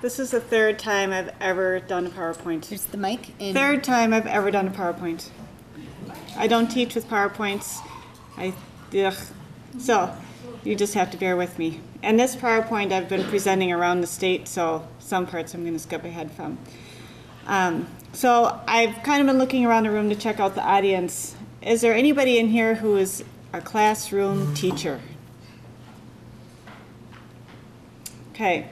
This is the third time I've ever done a PowerPoint. There's the mic. And Third time I've ever done a PowerPoint. I don't teach with PowerPoints. So you just have to bear with me. And this PowerPoint I've been presenting around the state, so some parts I'm going to skip ahead from. So I've kind of been looking around the room to check out the audience. Is there anybody in here who is a classroom teacher? Okay.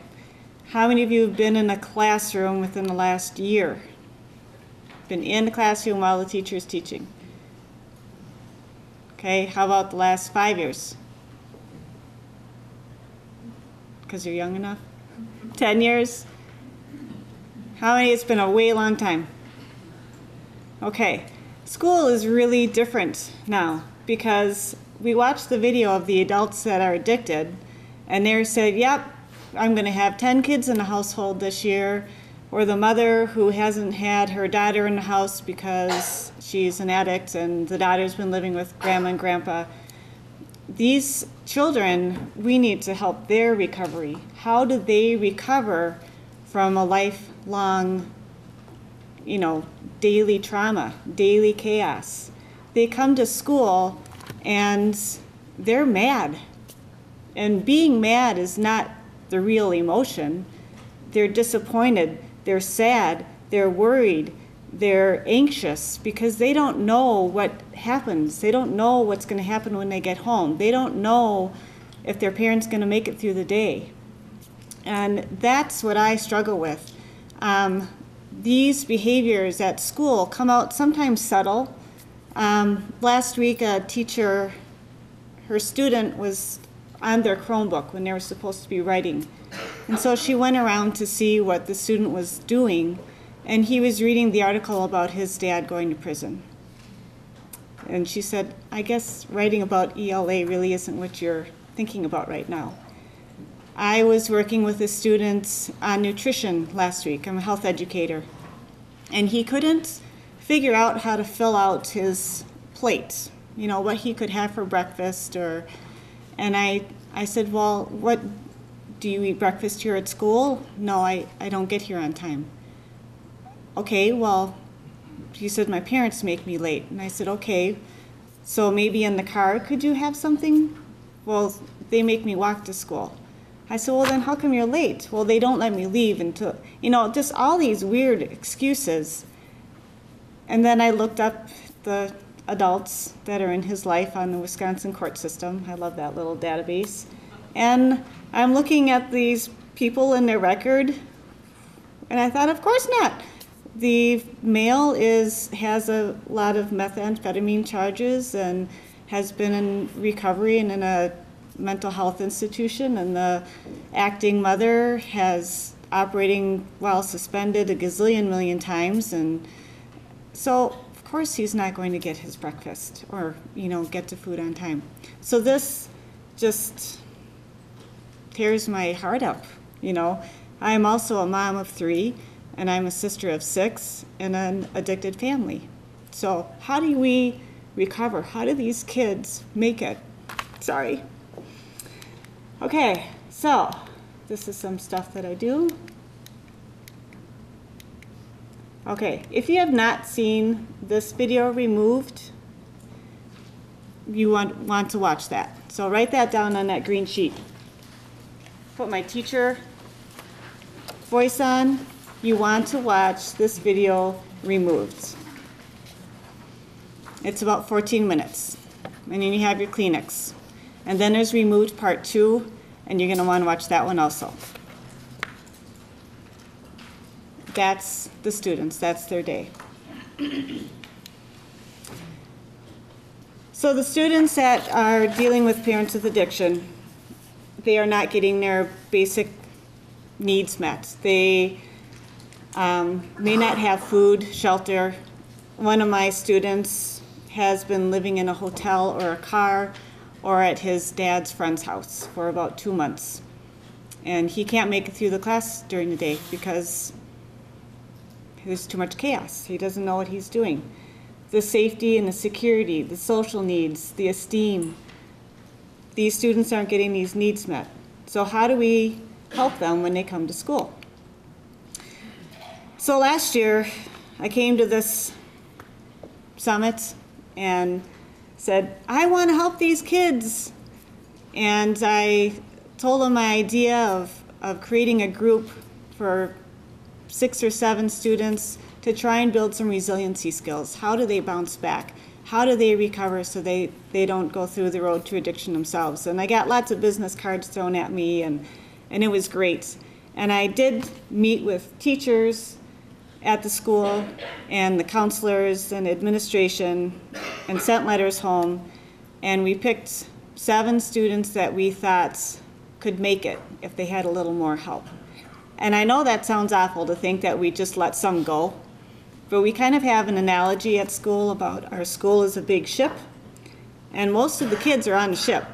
How many of you have been in a classroom within the last year? Been in the classroom while the teacher is teaching? Okay, how about the last 5 years? Because you're young enough? 10 years? How many? It's been a way long time. Okay, school is really different now because we watched the video of the adults that are addicted and they said, yep, I'm going to have 10 kids in the household this year, or the mother who hasn't had her daughter in the house because she's an addict and the daughter's been living with grandma and grandpa. These children, we need to help their recovery. How do they recover from a lifelong, daily trauma, daily chaos? They come to school and they're mad. And being mad is not the real emotion. They're disappointed, they're sad, they're worried, they're anxious because they don't know what happens. They don't know what's going to happen when they get home. They don't know if their parent's going to make it through the day. And that's what I struggle with. These behaviors at school come out sometimes subtle. Last week a teacher, her student was on their Chromebook when they were supposed to be writing. And so she went around to see what the student was doing, and he was reading the article about his dad going to prison. And she said, I guess writing about ELA really isn't what you're thinking about right now. I was working with a student on nutrition last week. I'm a health educator. And he couldn't figure out how to fill out his plate, what he could have for breakfast and I said, well, what, do you eat breakfast here at school? No, I don't get here on time. Okay, well, he said, my parents make me late. And I said, okay, so maybe in the car, could you have something? Well, they make me walk to school. I said, well, then how come you're late? Well, they don't let me leave until, just all these weird excuses. And then I looked up the adults that are in his life on the Wisconsin court system. I love that little database. And I'm looking at these people in their record, and I thought, of course not. The male has a lot of methamphetamine charges and has been in recovery and in a mental health institution, and the acting mother has operating while suspended a gazillion million times, and so of course he's not going to get his breakfast or get to food on time. So this just tears my heart up. I am also a mom of 3 and I'm a sister of 6 in an addicted family. So how do we recover? How do these kids make it? Sorry. Okay, so this is some stuff that I do. Okay, if you have not seen this video removed, you want to watch that. So write that down on that green sheet. Put my teacher voice on. You want to watch this video removed. It's about 14 minutes. And then you have your Kleenex. And then there's removed part 2, and you're going to want to watch that one also. That's the students, that's their day. So the students that are dealing with parents with addiction, they are not getting their basic needs met. They may not have food, shelter. One of my students has been living in a hotel or a car or at his dad's friend's house for about 2 months. And he can't make it through the class during the day because there's too much chaos. He doesn't know what he's doing. The safety and the security, the social needs, the esteem. These students aren't getting these needs met. So how do we help them when they come to school? So last year, I came to this summit and said, I want to help these kids. And I told them my idea of creating a group for 6 or 7 students to try and build some resiliency skills. How do they bounce back? How do they recover so they don't go through the road to addiction themselves? And I got lots of business cards thrown at me, and it was great. And I did meet with teachers at the school and the counselors and administration and sent letters home, and we picked 7 students that we thought could make it if they had a little more help. And I know that sounds awful to think that we just let some go, but we kind of have an analogy at school about our school is a big ship, and most of the kids are on the ship,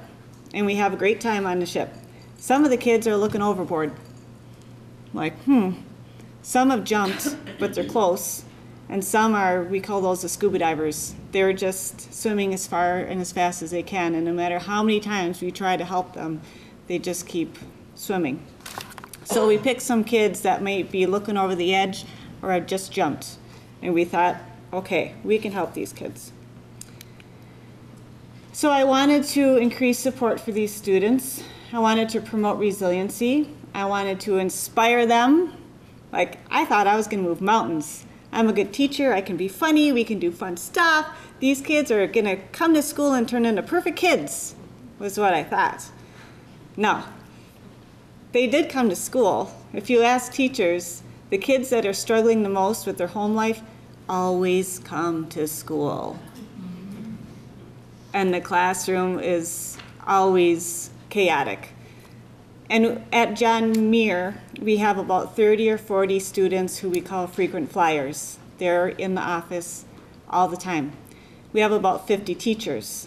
and we have a great time on the ship. Some of the kids are looking overboard, like, Some have jumped, but they're close, and some are, we call those the scuba divers. They're just swimming as far and as fast as they can, and no matter how many times we try to help them, they just keep swimming. So we picked some kids that might be looking over the edge or have just jumped, and we thought, okay, we can help these kids. So I wanted to increase support for these students. I wanted to promote resiliency. I wanted to inspire them. Like, I thought I was going to move mountains. I'm a good teacher. I can be funny. We can do fun stuff. These kids are going to come to school and turn into perfect kids, was what I thought. No. They did come to school. If you ask teachers, the kids that are struggling the most with their home life always come to school. And the classroom is always chaotic. And at John Muir, we have about 30 or 40 students who we call frequent flyers. They're in the office all the time. We have about 50 teachers.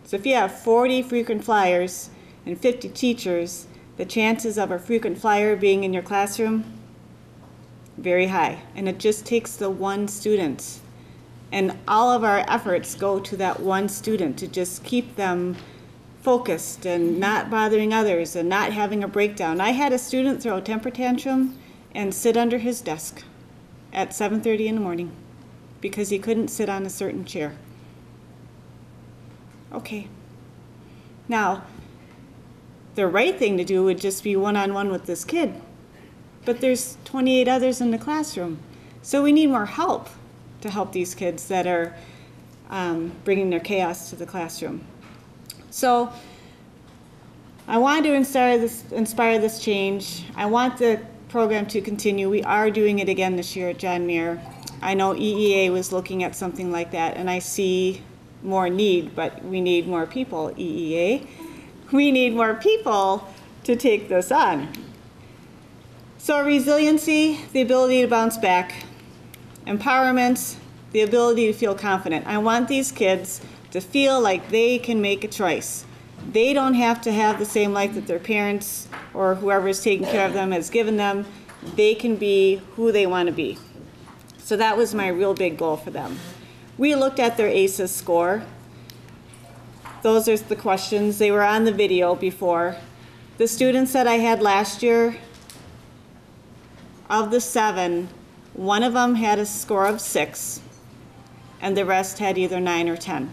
So if you have 40 frequent flyers and 50 teachers, the chances of a frequent flyer being in your classroom, very high. And it just takes the one student. And all of our efforts go to that one student to just keep them focused and not bothering others and not having a breakdown. I had a student throw a temper tantrum and sit under his desk at 7:30 in the morning because he couldn't sit on a certain chair. Okay. Now, the right thing to do would just be one-on-one with this kid, but there's 28 others in the classroom. So we need more help to help these kids that are bringing their chaos to the classroom. So I wanted to inspire this change. I want the program to continue. We are doing it again this year at John Muir. I know EEA was looking at something like that, and I see more need, but we need more people, EEA. We need more people to take this on. So resiliency, the ability to bounce back. Empowerment, the ability to feel confident. I want these kids to feel like they can make a choice. They don't have to have the same life that their parents or whoever is taking care of them has given them. They can be who they want to be. So that was my real big goal for them. We looked at their ACEs score. Those are the questions. They were on the video before. The students that I had last year, of the 7, one of them had a score of 6, and the rest had either 9 or 10.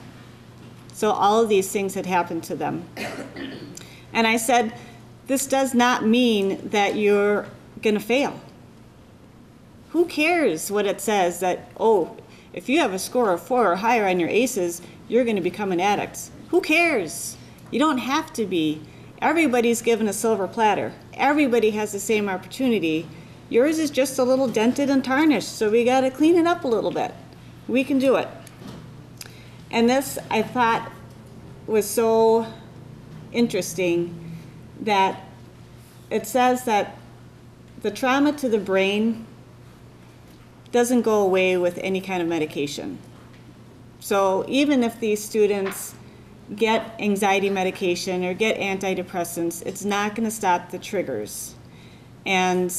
So all of these things had happened to them. And I said, this does not mean that you're going to fail. Who cares what it says that, oh, if you have a score of 4 or higher on your ACEs, you're going to become an addict. Who cares? You don't have to be. Everybody's given a silver platter. Everybody has the same opportunity. Yours is just a little dented and tarnished, so we got to clean it up a little bit. We can do it. And this, I thought, was so interesting that it says that the trauma to the brain doesn't go away with any kind of medication. So even if these students get anxiety medication or get antidepressants, it's not going to stop the triggers. And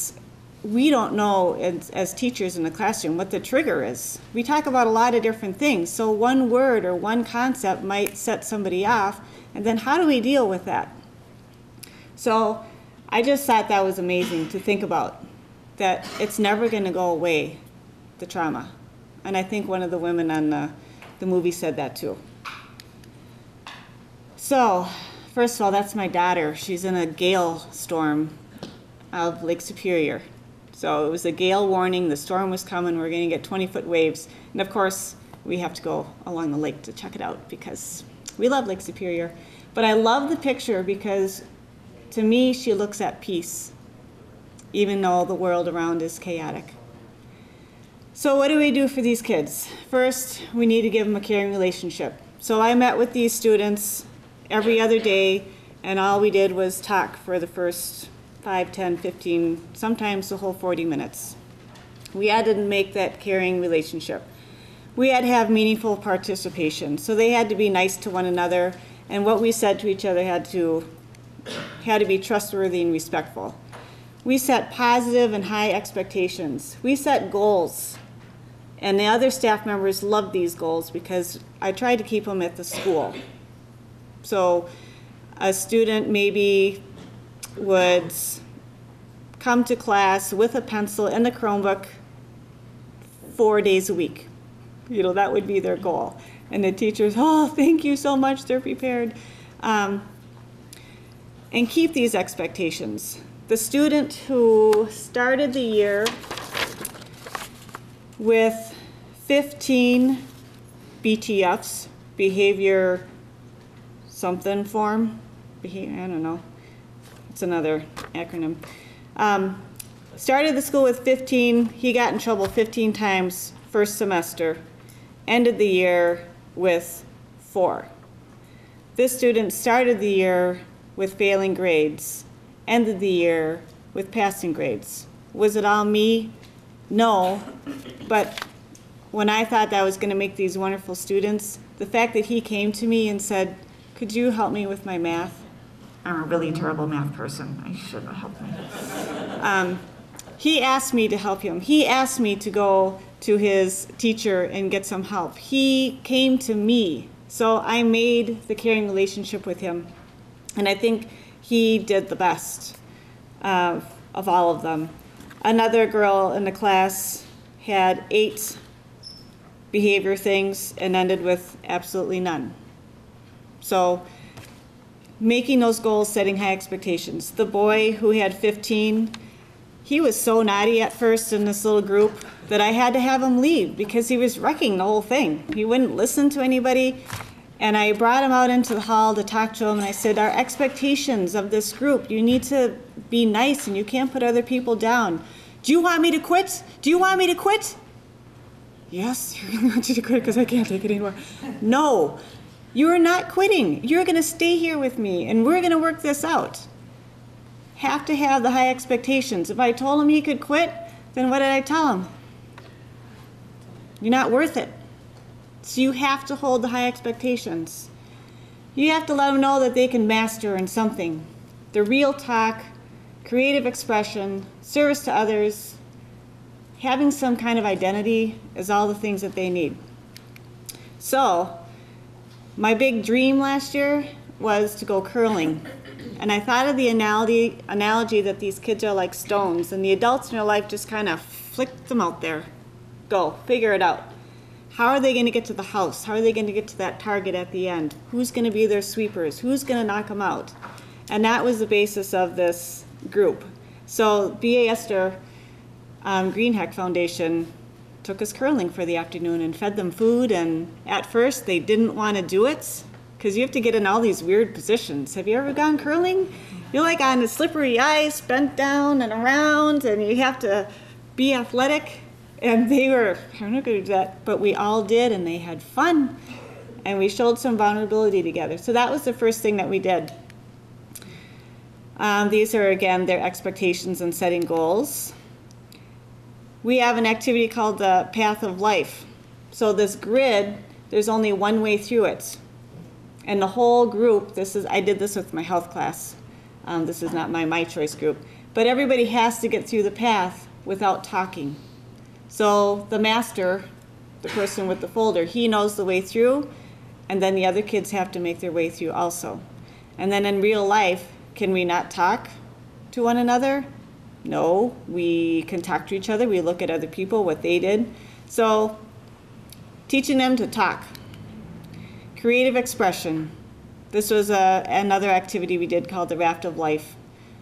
we don't know as teachers in the classroom what the trigger is. We talk about a lot of different things. So one word or one concept might set somebody off, and then how do we deal with that? So I just thought that was amazing to think about. that it's never going to go away, the trauma. And I think one of the women on the movie said that too. So, first of all, that's my daughter. She's in a gale storm of Lake Superior. So it was a gale warning, the storm was coming, we're going to get 20-foot waves. And of course, we have to go along the lake to check it out because we love Lake Superior. But I love the picture because to me, she looks at peace, even though the world around is chaotic. So what do we do for these kids? First, we need to give them a caring relationship. So I met with these students every other day, and all we did was talk for the first 5, 10, 15, sometimes the whole 40 minutes. We had to make that caring relationship. We had to have meaningful participation. So they had to be nice to one another, and what we said to each other had to be trustworthy and respectful. We set positive and high expectations. We set goals. And the other staff members loved these goals because I tried to keep them at the school. So a student maybe would come to class with a pencil and a Chromebook 4 days a week. You know, that would be their goal. And the teachers, oh, thank you so much, they're prepared. And keep these expectations. The student who started the year with 15 BTFs, behavior something form, I don't know, it's another acronym. Started the school with 15, he got in trouble 15 times first semester, ended the year with 4. This student started the year with failing grades, ended the year with passing grades. Was it all me? No, but when I thought that I was going to make these wonderful students, the fact that he came to me and said, could you help me with my math? I'm a really terrible math person. I should have helped me. He asked me to help him. He asked me to go to his teacher and get some help. He came to me. So I made the caring relationship with him. And I think he did the best of all of them. Another girl in the class had 8 behavior things and ended with absolutely none. So making those goals, setting high expectations. The boy who had 15, he was so naughty at first in this little group that I had to have him leave because he was wrecking the whole thing. He wouldn't listen to anybody. And I brought him out into the hall to talk to him, and I said, our expectations of this group, you need to be nice and you can't put other people down. Do you want me to quit? Do you want me to quit? Yes, I really want you to quit because I can't take it anymore. No, you are not quitting. You're going to stay here with me and we're going to work this out. Have to have the high expectations. If I told him he could quit, then what did I tell him? You're not worth it. So you have to hold the high expectations. You have to let them know that they can master in something. The real talk, creative expression, service to others, having some kind of identity is all the things that they need. So my big dream last year was to go curling. And I thought of the analogy that these kids are like stones and the adults in their life just kind of flick them out there. Go, figure it out. How are they going to get to the house? How are they going to get to that target at the end? Who's going to be their sweepers? Who's going to knock them out? And that was the basis of this group. So B.A. Esther Greenheck Foundation took us curling for the afternoon and fed them food. And at first they didn't want to do it because you have to get in all these weird positions. Have you ever gone curling? You're like on the slippery ice, bent down and around, and you have to be athletic. And they were, I'm not going to do that, but we all did, and they had fun. And we showed some vulnerability together. So that was the first thing that we did. These are, again, their expectations and setting goals. We have an activity called the Path of Life. So this grid, there's only one way through it. And the whole group, I did this with my health class. This is not my choice group. But everybody has to get through the path without talking. So the master, the person with the folder, he knows the way through, and then the other kids have to make their way through also. And then in real life, can we not talk to one another? No, we can talk to each other. We look at other people, what they did. So teaching them to talk. Creative expression. This was another activity we did called the Raft of Life.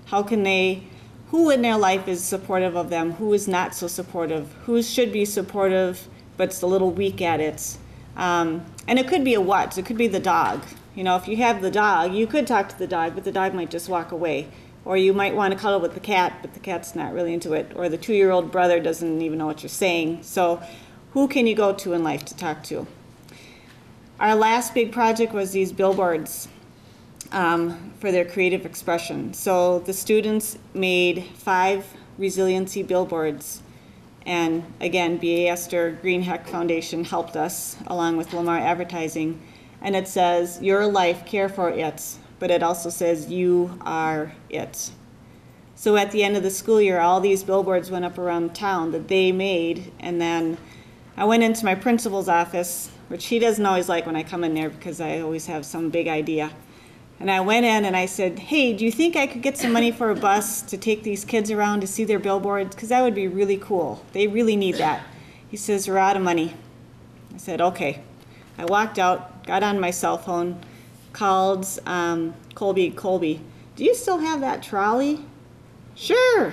How can they, who in their life is supportive of them? Who is not so supportive? Who should be supportive but it's a little weak at it? And it could be a what? It could be the dog. You know, if you have the dog, you could talk to the dog, but the dog might just walk away. Or you might want to cuddle with the cat, but the cat's not really into it. Or the 2-year-old brother doesn't even know what you're saying. So who can you go to in life to talk to? Our last big project was these billboards for their creative expression. So the students made 5 resiliency billboards. And again, B.A. Esther Greenheck Foundation helped us, along with Lamar Advertising. And it says, your life, care for it. But it also says, you are it. So at the end of the school year, all these billboards went up around town that they made. And then I went into my principal's office, which he doesn't always like when I come in there because I always have some big idea. And I went in and I said, hey, do you think I could get some money for a bus to take these kids around to see their billboards? Because that would be really cool. They really need that. He says, we're out of money. I said, okay. I walked out, got on my cell phone, called Colby, do you still have that trolley? Sure.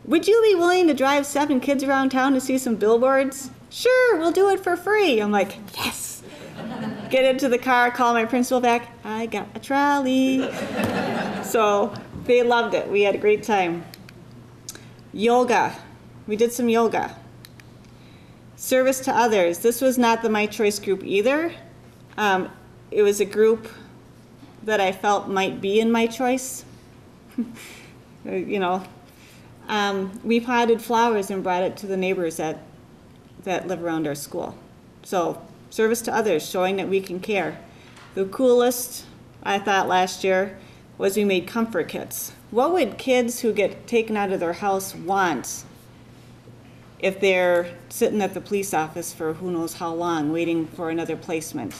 Would you be willing to drive 7 kids around town to see some billboards? Sure, we'll do it for free. I'm like, yes. Get into the car, call my principal back, I got a trolley. So they loved it. We had a great time. Yoga. We did some yoga. Service to others. This was not the My Choice group either. It was a group that I felt might be in My Choice. You know, we potted flowers and brought it to the neighbors that live around our school. So service to others, showing that we can care. The coolest, I thought last year, was we made comfort kits. What would kids who get taken out of their house want if they're sitting at the police office for who knows how long, waiting for another placement?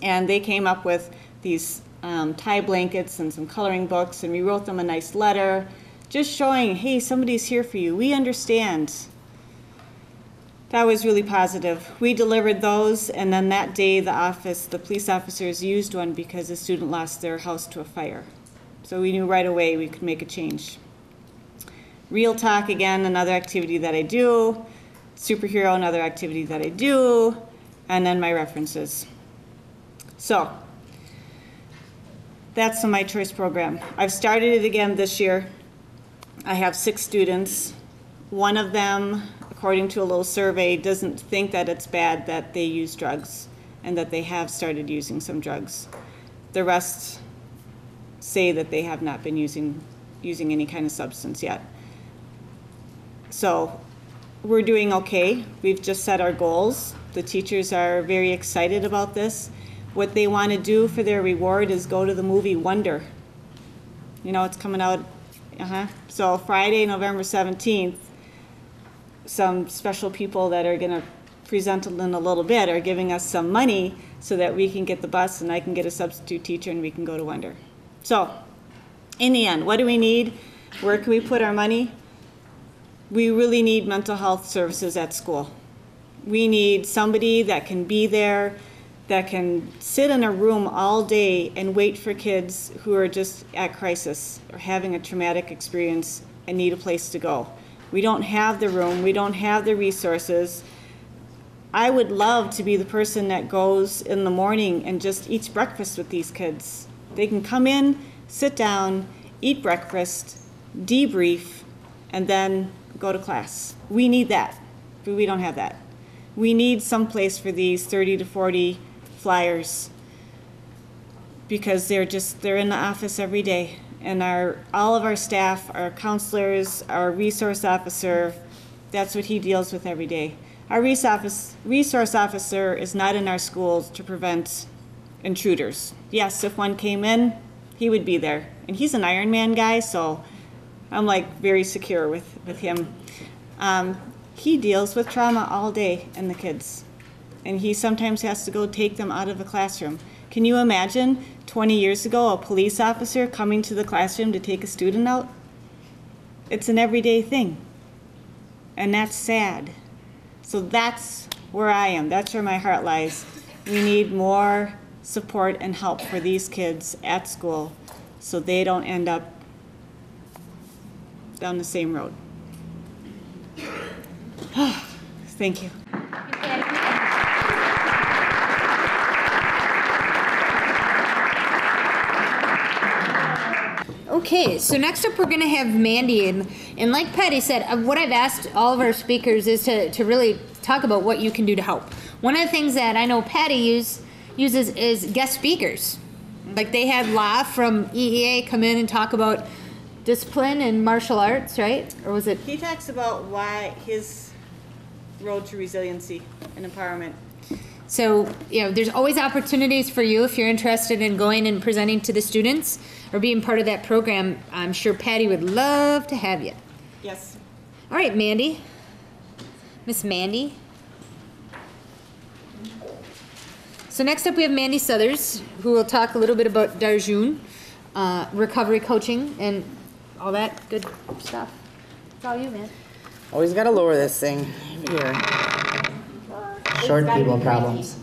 And they came up with these tie blankets and some coloring books, and we wrote them a nice letter, just showing, hey, somebody's here for you. We understand. That was really positive. We delivered those, and then that day the police officers used one because a student lost their house to a fire. So we knew right away we could make a change. Real Talk, again, another activity that I do. Superhero, another activity that I do. And then my references. So that's the My Choice program. I've started it again this year. I have 6 students. One of them, according to a little survey, doesn't think that it's bad that they use drugs and that they have started using some drugs. The rest say that they have not been using any kind of substance yet. So we're doing okay. We've just set our goals. The teachers are very excited about this. What they want to do for their reward is go to the movie Wonder. You know, it's coming out. So Friday, November 17th, some special people that are going to present in a little bit are giving us some money so that we can get the bus and I can get a substitute teacher and we can go to Wonder. So in the end, what do we need? Where can we put our money? We really need mental health services at school. We need somebody that can be there, that can sit in a room all day and wait for kids who are just at crisis or having a traumatic experience and need a place to go. We don't have the room, we don't have the resources. I would love to be the person that goes in the morning and just eats breakfast with these kids. They can come in, sit down, eat breakfast, debrief, and then go to class. We need that, but we don't have that. We need some place for these 30 to 40 flyers because they're in the office every day. And all of our staff, our counselors, our resource officer, that's what he deals with every day. Our resource officer is not in our schools to prevent intruders. Yes, if one came in, he would be there. And he's an Iron Man guy, so I'm like very secure with him. He deals with trauma all day and the kids. And he sometimes has to go take them out of a classroom. Can you imagine 20 years ago a police officer coming to the classroom to take a student out? It's an everyday thing. And that's sad. So that's where I am. That's where my heart lies. We need more support and help for these kids at school so they don't end up down the same road. Thank you. Okay, so next up we're going to have Mandy, and like Patty said, what I've asked all of our speakers is to really talk about what you can do to help. One of the things that I know Patty uses is guest speakers. Like they had La from EEA come in and talk about discipline and martial arts, right? Or was it? He talks about why his road to resiliency and empowerment. So, there's always opportunities for you if you're interested in going and presenting to the students or being part of that program. I'm sure Patty would love to have you. Yes. All right, Mandy. Miss Mandy. So next up we have Mandy Southers, who will talk a little bit about Darjun, recovery coaching, and all that good stuff. It's all you, man. Always got to lower this thing here. Short people problems.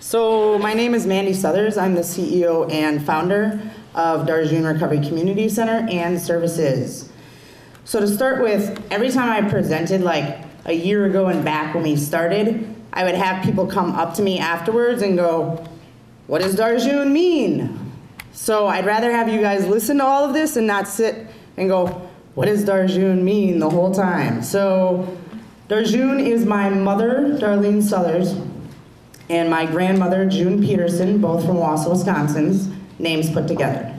So my name is Mandy Southers. I'm the CEO and founder of Darjun Recovery Community Center and Services. So to start with, every time I presented like a year ago and back when we started, I would have people come up to me afterwards and go, "What does Darjun mean?" So I'd rather have you guys listen to all of this and not sit and go, "What does Darjun mean?" the whole time. So Darjun is my mother, Darlene Southers, and my grandmother, June Peterson, both from Wausau, Wisconsin's names put together.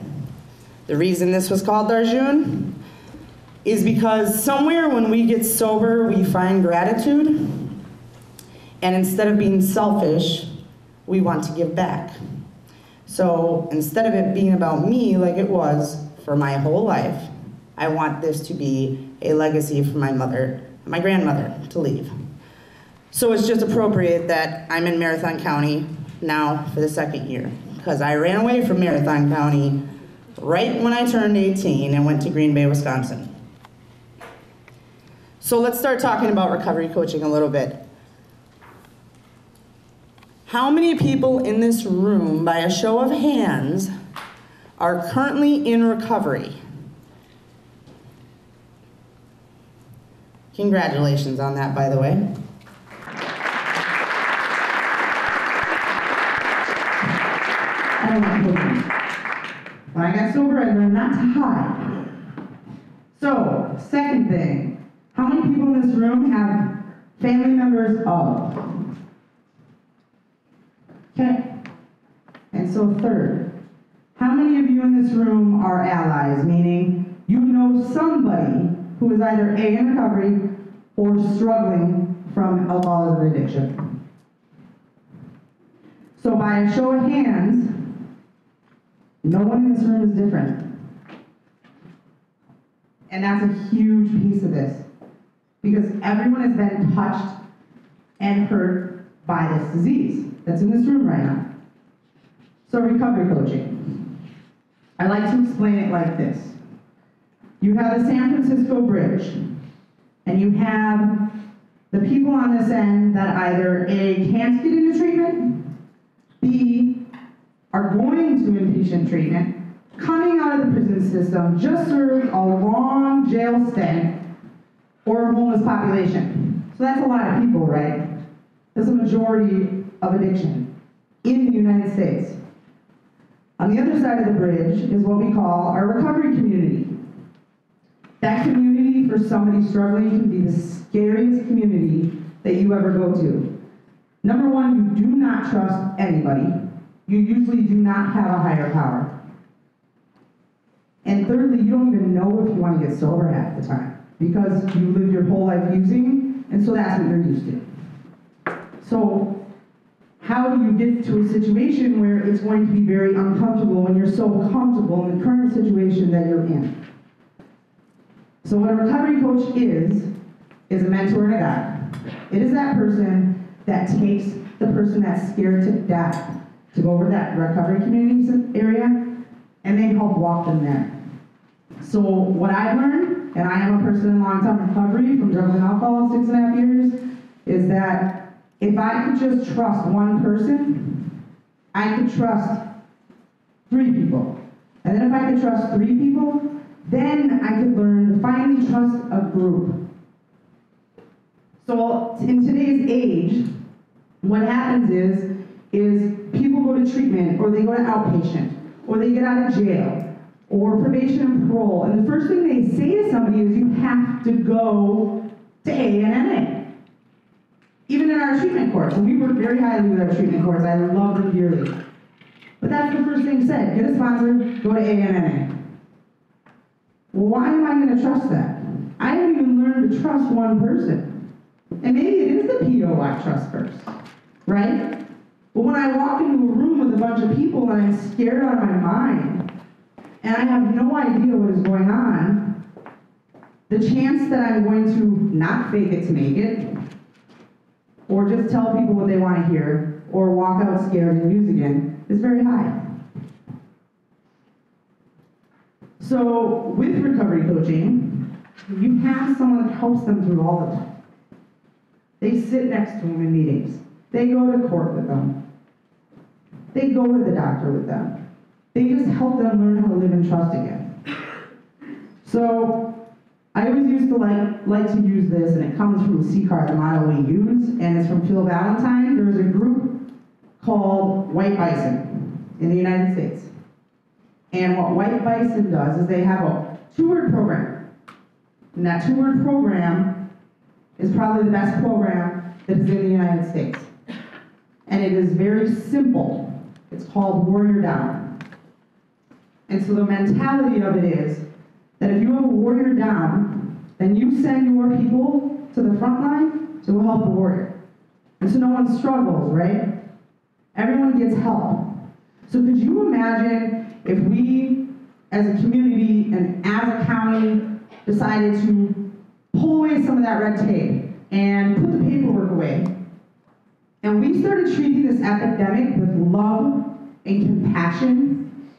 The reason this was called Darjun is because somewhere when we get sober, we find gratitude, and instead of being selfish, we want to give back. So instead of it being about me like it was for my whole life, I want this to be a legacy for my mother, my grandmother, to leave. So it's just appropriate that I'm in Marathon County now for the second year, because I ran away from Marathon County right when I turned 18 and went to Green Bay, Wisconsin. So let's start talking about recovery coaching a little bit. How many people in this room, by a show of hands, are currently in recovery? Congratulations on that, by the way. I don't like cooking. When I got sober, I learned not to hide. So, second thing, how many people in this room have family members of? Okay. And so third, how many of you in this room are allies, meaning you know somebody who is either A, in recovery or struggling from alcoholism and addiction? So by a show of hands, no one in this room is different. And that's a huge piece of this, because everyone has been touched and hurt by this disease that's in this room right now. So recovery coaching. I like to explain it like this. You have the San Francisco Bridge, and you have the people on this end that either A, can't get into treatment, B, are going to inpatient treatment, coming out of the prison system, just served a long jail stint, or a homeless population. So that's a lot of people, right? That's a majority of addiction in the United States. On the other side of the bridge is what we call our recovery community. That community for somebody struggling can be the scariest community that you ever go to. Number one, you do not trust anybody. You usually do not have a higher power. And thirdly, you don't even know if you want to get sober half the time, because you live your whole life using, and so that's what you're used to. So how do you get to a situation where it's going to be very uncomfortable when you're so comfortable in the current situation that you're in? So what a recovery coach is a mentor and a guide. It is that person that takes the person that's scared to death to go over that recovery community area, and they help walk them there. So what I've learned, and I am a person in long-term recovery from drugs and alcohol, 6.5 years, is that if I could just trust one person, I could trust 3 people. And then if I could trust 3 people, then I could learn to finally trust a group. So in today's age, what happens is people go to treatment, or they go to outpatient, or they get out of jail, or probation and parole, and the first thing they say to somebody is, you have to go to ANNA. Even in our treatment courts, and we work very highly with our treatment courts, I love them dearly. But that's the first thing said, get a sponsor, go to ANNA. Well, why am I going to trust that? I haven't even learned to trust one person. And maybe it is the PO I trust first, right? But when I walk into a room with a bunch of people and I'm scared out of my mind, and I have no idea what is going on, the chance that I'm going to not fake it to make it, or just tell people what they want to hear, or walk out scared and use again, is very high. So with recovery coaching, you have someone that helps them through all of it. They sit next to them in meetings. They go to court with them. They go to the doctor with them. They just help them learn how to live in trust again. So I always used to like to use this, and it comes from the C-card, the model we use, and it's from Phil Valentine. There's a group called White Bison in the United States. And what White Bison does is they have a 2-word program. And that 2-word program is probably the best program that is in the United States. And it is very simple. It's called Warrior Down. And so the mentality of it is that if you have a warrior down, then you send your people to the front line to help the warrior. And so no one struggles, right? Everyone gets help. So could you imagine if we, as a community and as a county, decided to pull away some of that red tape and put the paperwork away, and we started treating this epidemic with love and compassion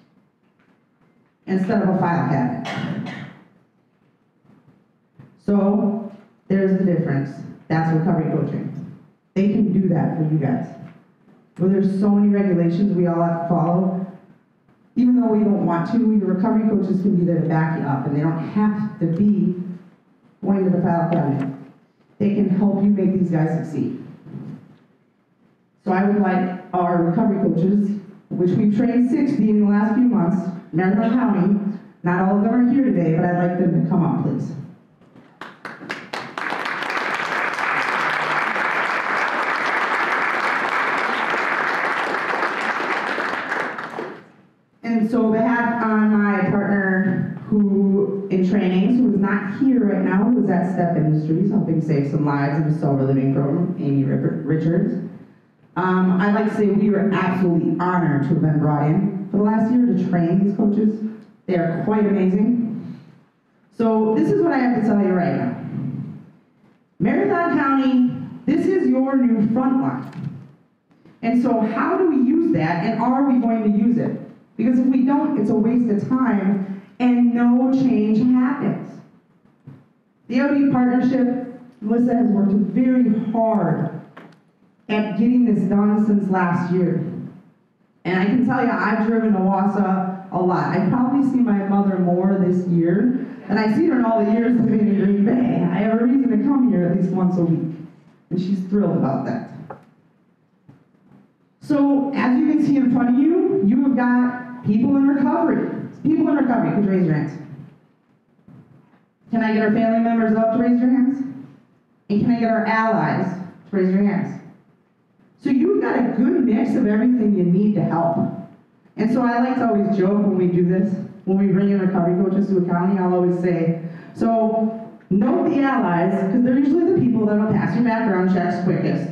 instead of a file cabinet. So there's the difference. That's recovery coaching. They can do that for you guys. Where there's so many regulations we all have to follow, even though we don't want to, the recovery coaches can be there to back you up, and they don't have to be going to the file cabinet. They can help you make these guys succeed. So I would like our recovery coaches, which we've trained 60 in the last few months, Marathon County, not all of them are here today, but I'd like them to come up, please. And so on behalf on my partner who in trainings, who is not here right now, who is at Step Industries, helping save some lives in the sober living program, Amy Richards. I'd like to say we are absolutely honored to have been brought in for the last year to train these coaches. They are quite amazing. So this is what I have to tell you right now. Marathon County, this is your new front line. And so how do we use that, and are we going to use it? Because if we don't, it's a waste of time and no change happens. The AOD partnership, Melissa has worked very hard at getting this done since last year. And I can tell you, I've driven to Wausau a lot. I probably see my mother more this year than I've seen her in all the years living in Green Bay. I have a reason to come here at least once a week. And she's thrilled about that. So, as you can see in front of you, you have got people in recovery. People in recovery, could you raise your hands? Can I get our family members up to raise your hands? And can I get our allies to raise your hands? So you've got a good mix of everything you need to help. And so I like to always joke when we do this, when we bring in recovery coaches to a county, I'll always say, so note the allies, because they're usually the people that will pass your background checks quickest.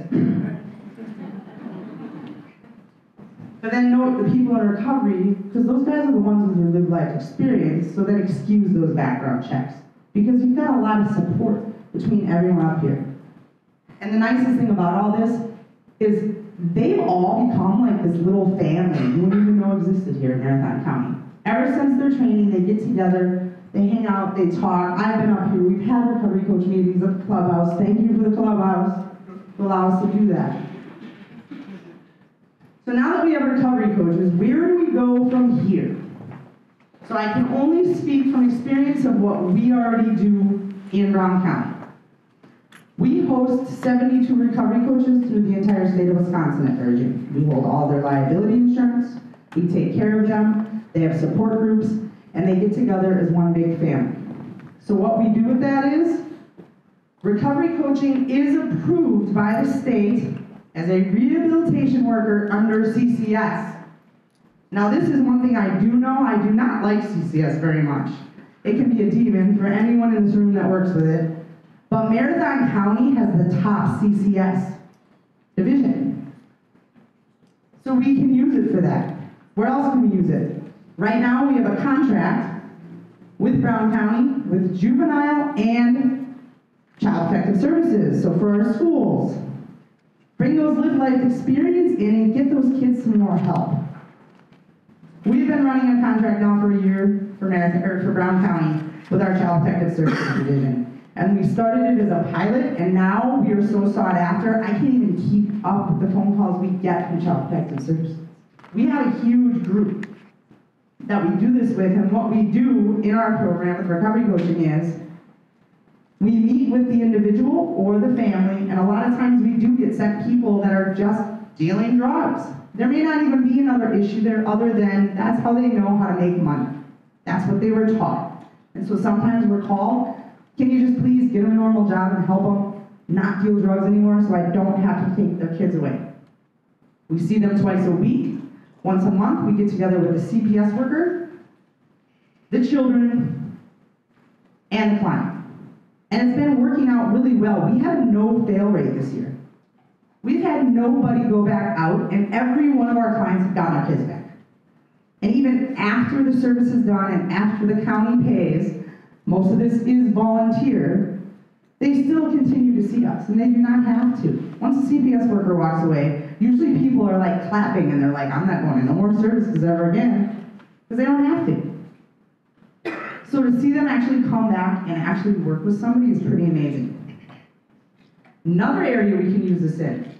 But then note the people in recovery, because those guys are the ones with your lived life experience, so then excuse those background checks. Because you've got a lot of support between everyone up here. And the nicest thing about all this is they've all become like this little family you wouldn't even know existed here in Marathon County. Ever since their training, they get together, They hang out, they talk. I've been up here, we've had recovery coach meetings at the clubhouse. Thank you for the clubhouse to allow us to do that. So now that we have recovery coaches, where do we go from here? So I can only speak from experience of what we already do in Brown County. We host 72 recovery coaches through the entire state of Wisconsin at Virgin. We hold all their liability insurance, we take care of them, they have support groups, and they get together as one big family. So what we do with that is, recovery coaching is approved by the state as a rehabilitation worker under CCS. Now this is one thing I do know, I do not like CCS very much. It can be a demon for anyone in this room that works with it. But Marathon County has the top CCS division. So we can use it for that. Where else can we use it? Right now we have a contract with Brown County with juvenile and child protective services. So for our schools, bring those live life experience in and get those kids some more help. We've been running a contract now for a year for Brown County with our child protective services division. And we started it as a pilot, and now we are so sought after, I can't even keep up with the phone calls we get from child protective services. We have a huge group that we do this with, and what we do in our program with recovery coaching is, we meet with the individual or the family, and a lot of times we do get sent people that are just dealing drugs. There may not even be another issue there other than that's how they know how to make money. That's what they were taught. And so sometimes we're called, can you just please get them a normal job and help them not deal drugs anymore so I don't have to take their kids away? We see them twice a week. Once a month, we get together with the CPS worker, the children, and the client. And it's been working out really well. We had a no fail rate this year. We've had nobody go back out, and every one of our clients have gotten our kids back. And even after the service is done and after the county pays, most of this is volunteer, they still continue to see us, and they do not have to. Once a CPS worker walks away, usually people are like clapping, and they're like, I'm not going to no more services ever again, because they don't have to. So to see them actually come back and actually work with somebody is pretty amazing. Another area we can use this in,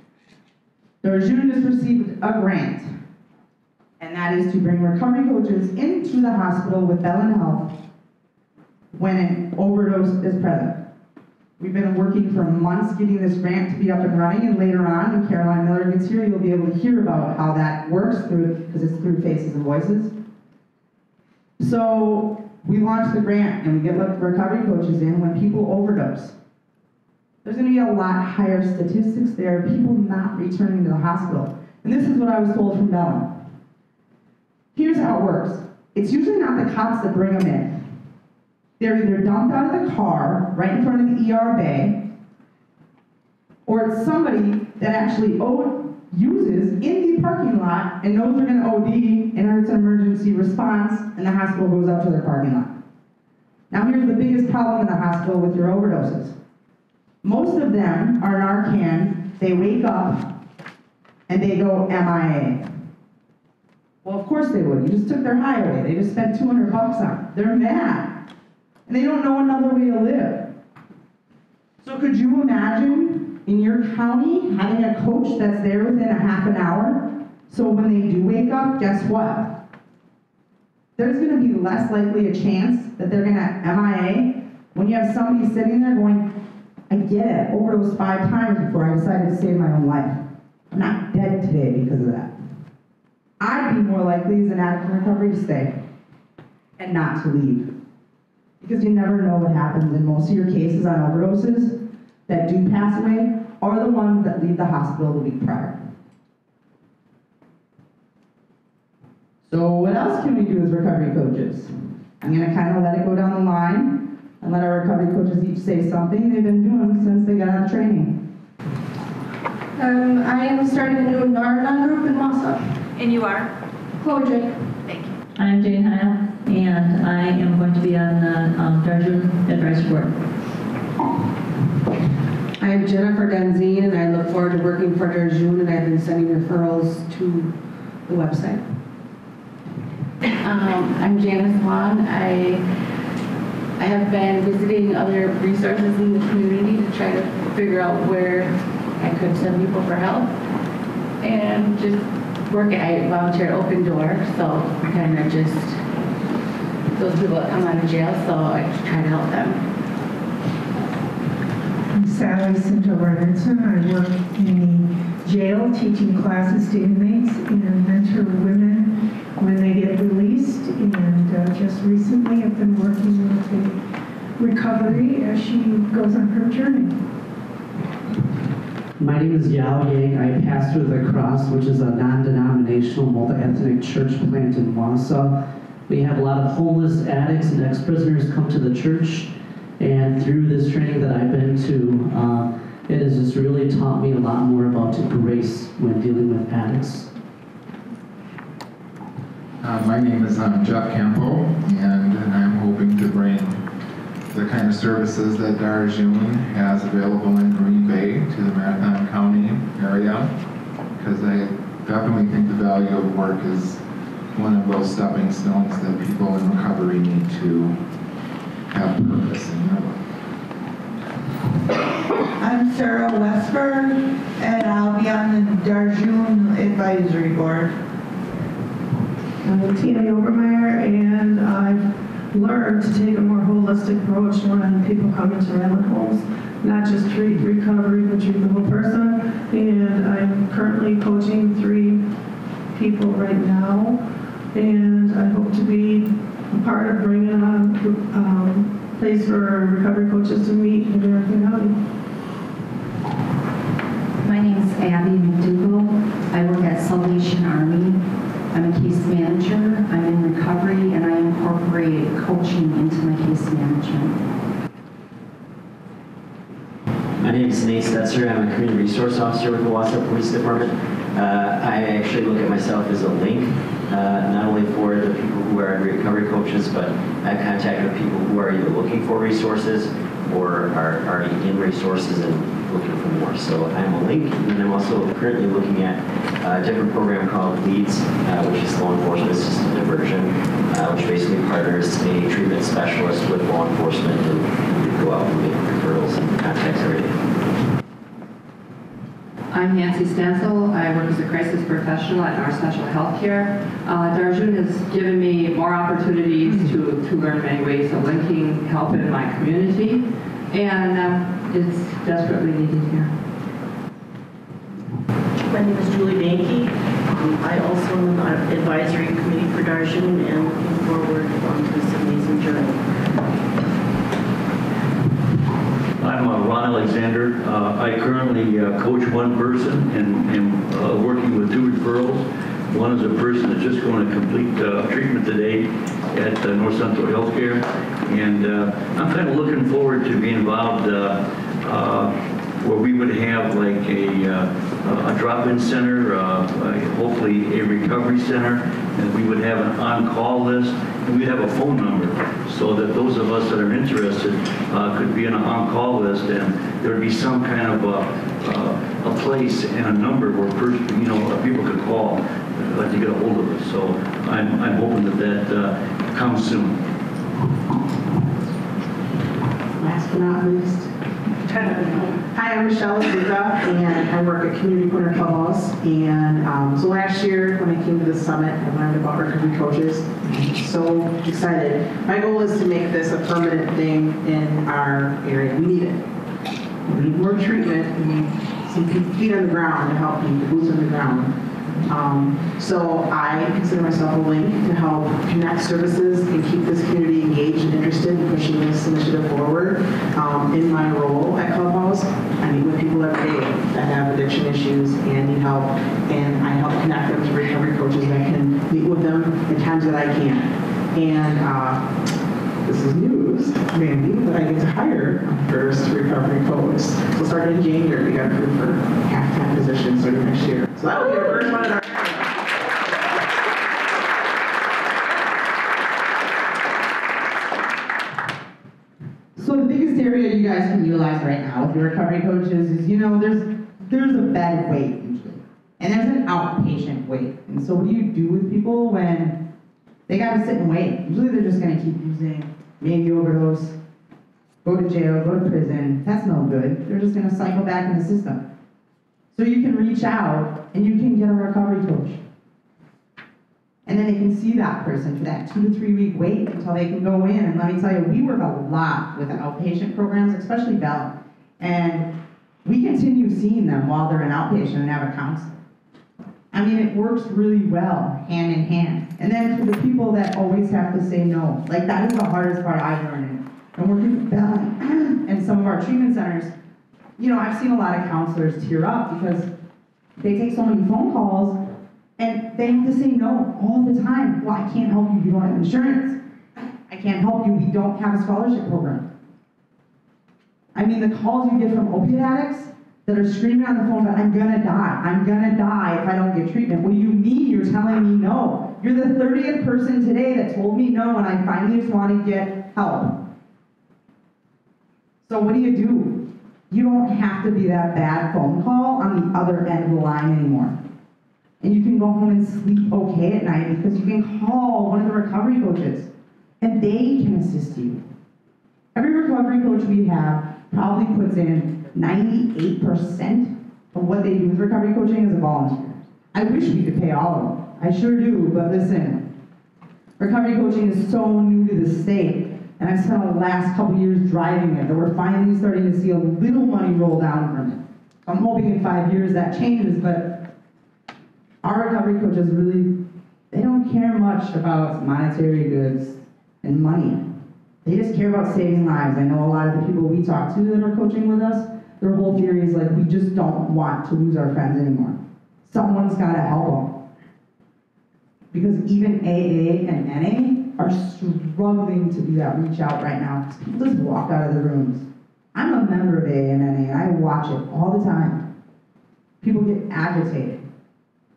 the Virgin has received a grant, and that is to bring recovery coaches into the hospital with Bellin Health when an overdose is present. We've been working for months getting this grant to be up and running, and later on, when Caroline Miller gets here, you'll be able to hear about how that works because it's through Faces and Voices. So we launched the grant, and we get recovery coaches in when people overdose. There's going to be a lot higher statistics there, people not returning to the hospital. And this is what I was told from Bellin. Here's how it works. It's usually not the cops that bring them in. They're either dumped out of the car right in front of the ER bay, or it's somebody that actually uses in the parking lot and knows they're going to OD, and it's an emergency response, and the hospital goes out to their parking lot. Now here's the biggest problem in the hospital with your overdoses. Most of them are Narcan, they wake up, and they go MIA. Well, of course they would. You just took their high away. They just spent $200 on it. They're mad. And they don't know another way to live. So could you imagine in your county having a coach that's there within a half an hour? So when they do wake up, guess what? There's going to be less likely a chance that they're going to MIA when you have somebody sitting there going, I get it, overdosed 5 times before I decided to save my own life. I'm not dead today because of that. I'd be more likely as an addict in recovery to stay and not to leave. Because you never know what happens, and most of your cases on overdoses that do pass away are the ones that leave the hospital the week prior. So what else can we do as recovery coaches? I'm going to kind of let it go down the line and let our recovery coaches each say something they've been doing since they got out of training. I am starting a new Marathon group in Wausau. And you are? Chloe. Thank you. I'm Jane Heil, and I am going to be on the Darjun Advisory Board. I am Jennifer Denzine, and I look forward to working for Darjun, and I've been sending referrals to the website. I'm Janice Long. I I have been visiting other resources in the community to try to figure out where I could send people for help. And just I volunteer at Open Door, so kind of just those people that come out of jail, so I try to help them. I'm Sally Cinto-Renson. I work in the jail teaching classes to inmates and mentor women when they get released. And just recently I've been working with a recovery as she goes on her journey. My name is Yao Yang. I pastor the Cross, which is a non-denominational multi-ethnic church plant in Wausau. We have a lot of homeless addicts and ex-prisoners come to the church, and through this training that I've been to, it has just really taught me a lot more about grace when dealing with addicts. My name is Jeff Campo, and I'm hoping to bring the kind of services that Darjun has available in Green Bay to the Marathon County area, because I definitely think the value of work is one of those stepping stones that people in recovery need to have purpose in their life. I'm Sarah Westberg, and I'll be on the Darjun Advisory Board. I'm Tina Obermeyer, and I've learned to take a more holistic approach when people come into Island Homes, not just treat recovery, but treat the whole person. And I'm currently coaching 3 people right now, and I hope to be a part of bringing on a place for recovery coaches to meet in American County. My name is Abby McDougall. I work at Salvation Army. I'm a case manager, I'm in recovery, and I incorporate coaching into my case management. My name is Nate Stetzer. I'm a community resource officer with the Wausau Police Department. I actually look at myself as a link, not only for the people who are recovery coaches, but I have contact with people who are either looking for resources or are already in resources and looking for more. So I'm a link, and I'm also currently looking at a different program called LEADS, which is Law Enforcement Assisted Diversion, which basically partners a treatment specialist with law enforcement and go out and make referrals and contacts everything. I'm Nancy Stansel. I work as a crisis professional at North Central Healthcare. Darjun has given me more opportunities to learn many ways of linking help in my community, and it's desperately needed here. My name is Julie Banky. I also am on the advisory committee for Darjun and looking forward to this amazing journey. I'm Ron Alexander. I currently coach one person and am working with 2 referrals. One is a person that's just going to complete treatment today at North Central Healthcare. And I'm kind of looking forward to being involved where we would have like a drop-in center, hopefully a recovery center, and we would have an on-call list, and we'd have a phone number so that those of us that are interested could be on an on-call list, and there would be some kind of a place and a number where people could call to get a hold of us. So I'm hoping that comes soon. Last but not least. Hi, I'm Michelle Zuka, and I work at Community Corner Clubhouse. And so last year, when I came to this summit, I learned about recovery coaches. I'm so excited. My goal is to make this a permanent thing in our area. We need it. We need more treatment. We need some feet on the ground to help people, boots on the ground. So I consider myself a link to help connect services and keep this community engaged and interested in pushing this initiative forward. In my role at Clubhouse, I meet with people every day that have addiction issues and need help, and I help connect them to recovery coaches that can meet with them at times that I can't. And this is news, Randy, that I get to hire our first recovery coach. So starting in January, we got approved for half-time position starting next year. So that will be our first one in our So the biggest area you guys can utilize right now with your recovery coaches is, there's a bed wait usually, and there's an outpatient wait. And so what do you do with people when they got to sit and wait? Usually they're just going to keep using maybe overdose, go to jail, go to prison. That's no good. They're just gonna cycle back in the system. So you can reach out and you can get a recovery coach. And then they can see that person for that 2 to 3 week wait until they can go in. And let me tell you, we work a lot with the outpatient programs, especially Bell. And we continue seeing them while they're an outpatient and have a counselor. I mean, it works really well, hand in hand. And then for the people that always have to say no, like that is the hardest part I've learned. And working with Bell and some of our treatment centers, you know, I've seen a lot of counselors tear up because they take so many phone calls and they have to say no all the time. Well, I can't help you, you don't have insurance. I can't help you, we don't have a scholarship program. I mean, the calls you get from opiate addicts that are screaming on the phone, but I'm gonna die if I don't get treatment. What do you mean you're telling me no? You're the 30th person today that told me no and I finally just want to get help. So what do? You don't have to be that bad phone call on the other end of the line anymore. And you can go home and sleep okay at night because you can call one of the recovery coaches and they can assist you. Every recovery coach we have probably puts in 98% of what they do with recovery coaching as a volunteer. I wish we could pay all of them. I sure do, but listen, recovery coaching is so new to the state, and I've spent the last couple years driving it, that we're finally starting to see a little money roll down from it. I'm hoping in 5 years that changes, but our recovery coaches really, they don't care much about monetary goods and money. They just care about saving lives. I know a lot of the people we talk to that are coaching with us, their whole theory is like, we just don't want to lose our friends anymore. Someone's got to help them. Because even AA and NA are struggling to do that reach out right now. People just walk out of the rooms. I'm a member of AA and NA, and I watch it all the time. People get agitated.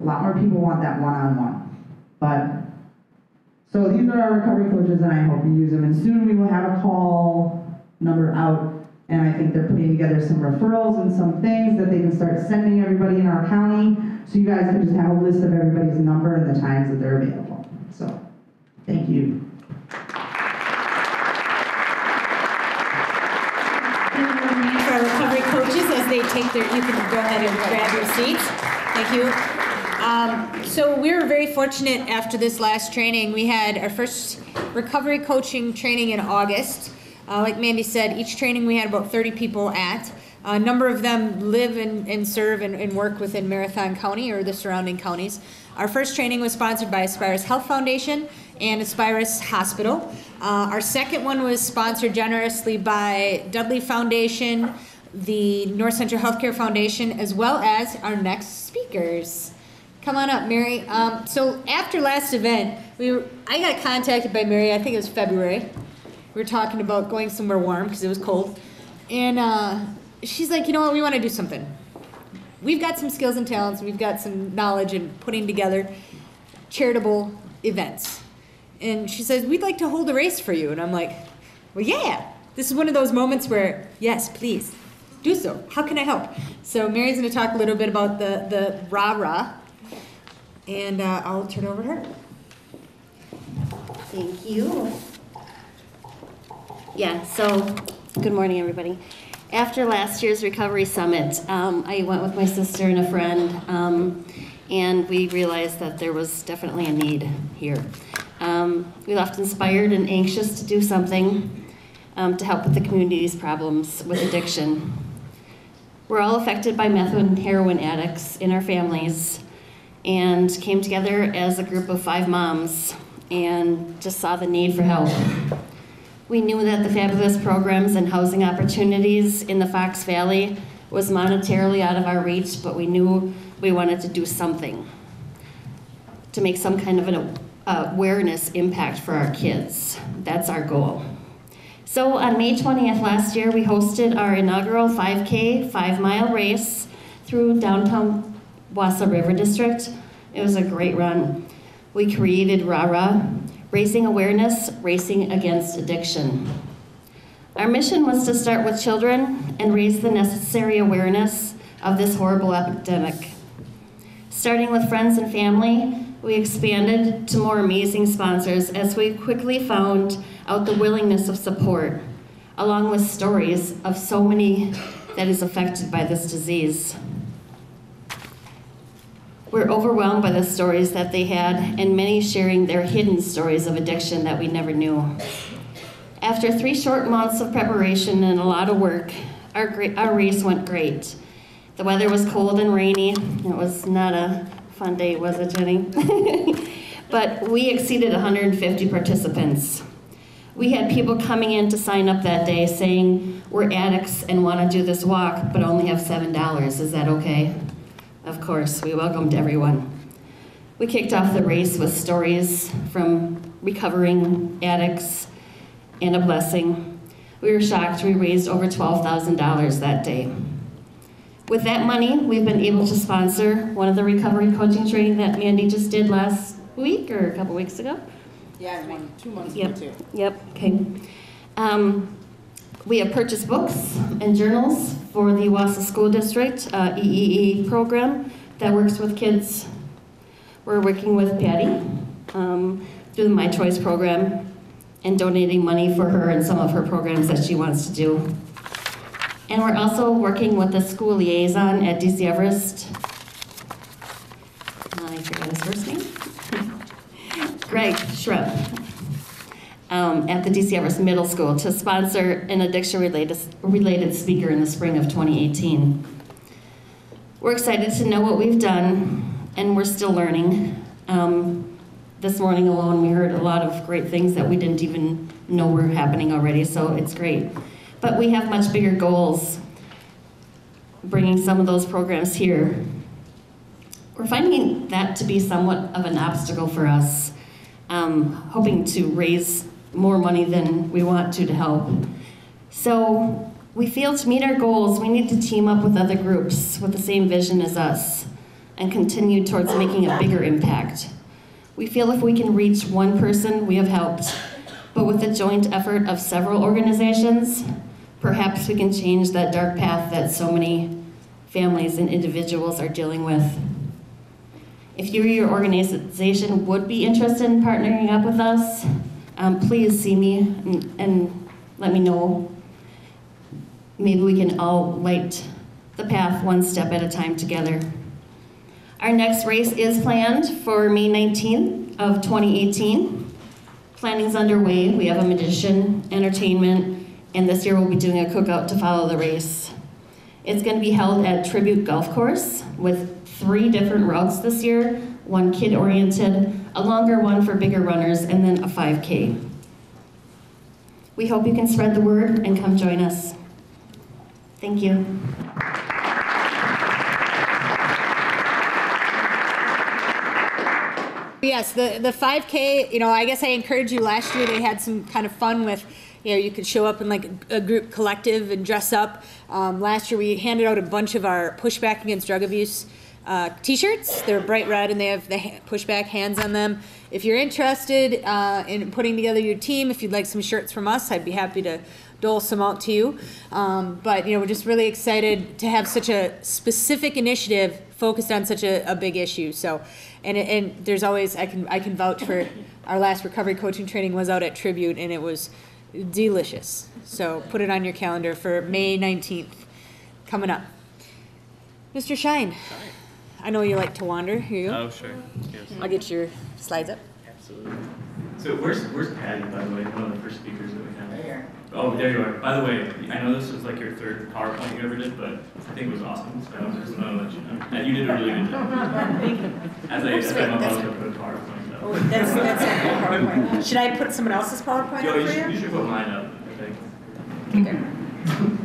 A lot more people want that one-on-one. But, so these are our recovery coaches, and I hope you use them. And soon we will have a call number out, and I think they're putting together some referrals and some things that they can start sending everybody in our county, so you guys can just have a list of everybody's number and the times that they're available. So, thank you. For our recovery coaches, as they take their, you can go ahead and grab your seats. Thank you. So we were very fortunate after this last training. We had our first recovery coaching training in August. Like Mandy said, each training we had about 30 people at. A number of them live and serve and work within Marathon County or the surrounding counties. Our first training was sponsored by Aspirus Health Foundation and Aspirus Hospital. Our second one was sponsored generously by Dudley Foundation, the North Central Healthcare Foundation, as well as our next speakers. Come on up, Mary. So after last event, I got contacted by Mary, I think it was February. We were talking about going somewhere warm because it was cold. And she's like, you know what, we want to do something. We've got some skills and talents, we've got some knowledge in putting together charitable events. And she says, we'd like to hold a race for you. And I'm like, well, yeah. This is one of those moments where, yes, please, do so. How can I help? So Mary's going to talk a little bit about the rah-rah. And I'll turn it over to her. Thank you. Yeah, so good morning, everybody. After last year's recovery summit, I went with my sister and a friend, and we realized that there was definitely a need here. We left inspired and anxious to do something to help with the community's problems with addiction. We're all affected by meth and heroin addicts in our families, and came together as a group of 5 moms and just saw the need for help. We knew that the fabulous programs and housing opportunities in the Fox Valley was monetarily out of our reach, but we knew we wanted to do something to make some kind of an awareness impact for our kids. That's our goal. So on May 20th last year, we hosted our inaugural 5K, 5-mile race through downtown Wausau River District. It was a great run. We created RARA, Raising Awareness, Racing Against Addiction. Our mission was to start with children and raise the necessary awareness of this horrible epidemic. Starting with friends and family, We expanded to more amazing sponsors as we quickly found out the willingness of support, along with stories of so many that is affected by this disease. We're overwhelmed by the stories that they had, and many sharing their hidden stories of addiction that we never knew. After 3 short months of preparation and a lot of work, our race went great. The weather was cold and rainy. It was not a fun day, was it, Jenny? But we exceeded 150 participants. We had people coming in to sign up that day saying, we're addicts and want to do this walk, but only have $7. Is that okay? Of course, we welcomed everyone. We kicked off the race with stories from recovering addicts and a blessing. We were shocked. We raised over $12,000 that day. With that money, we've been able to sponsor one of the recovery coaching training that Mandy just did last week or a couple weeks ago. Yeah, 2 months Yep. ago too. Yep, okay. We have purchased books and journals for the Wausau School District EEE program that works with kids. We're working with Patty through the My Choice program and donating money for her and some of her programs that she wants to do. And we're also working with the school liaison at DC Everest. I forgot his first name. Greg Shrub. At the DC Everest Middle School to sponsor an addiction-related speaker in the spring of 2018. We're excited to know what we've done, and we're still learning. This morning alone, we heard a lot of great things that we didn't even know were happening already, so it's great. But we have much bigger goals, bringing some of those programs here. We're finding that to be somewhat of an obstacle for us, hoping to raise more money than we want to help. So we feel to meet our goals, we need to team up with other groups with the same vision as us and continue towards making a bigger impact. We feel if we can reach one person, we have helped. But with the joint effort of several organizations, perhaps we can change that dark path that so many families and individuals are dealing with. If you or your organization would be interested in partnering up with us, please see me and let me know. Maybe we can all light the path one step at a time together. Our next race is planned for May 19th of 2018. Planning's underway. We have a magician, entertainment, and this year we'll be doing a cookout to follow the race. It's going to be held at Tribute Golf Course with 3 different routes this year, 1 kid-oriented, a longer one for bigger runners, and then a 5K. We hope you can spread the word and come join us. Thank you. Yes, the 5K, I guess I encouraged you last year. They had some kind of fun with, you could show up in like a group collective and dress up. Last year we handed out a bunch of our Pushback Against Drug Abuse t-shirts. They're bright red and they have the pushback hands on them. If you're interested in putting together your team, if you'd like some shirts from us, I'd be happy to dole some out to you. But we're just really excited to have such a specific initiative focused on such a big issue. So, and there's always, I can vouch for our last recovery coaching training was out at Tribute and it was delicious. So put it on your calendar for May 19th coming up. Mr. Shine, I know you like to wander. Here you go. Oh, sure. Yes. I'll get your slides up. Absolutely. So where's Patty, by the way, one of the first speakers that we have? There. Oh, there you are. By the way, I know this was like your 3rd PowerPoint you ever did, but I think it was awesome. So I just want to let you know. And you did a really good job. As I'm about to put a PowerPoint up. Oh, that's not a PowerPoint. Should I put someone else's PowerPoint Yo, up for you? You should put mine up, I think. Okay.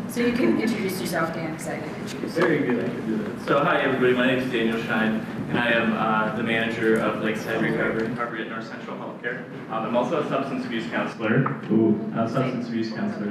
So you can introduce yourself, Dan, because I didn't introduce you. Very good, I can do that. So hi everybody, my name is Daniel Shine, and I am the manager of Lakeside Recovery at North Central Healthcare. I'm also a substance abuse counselor,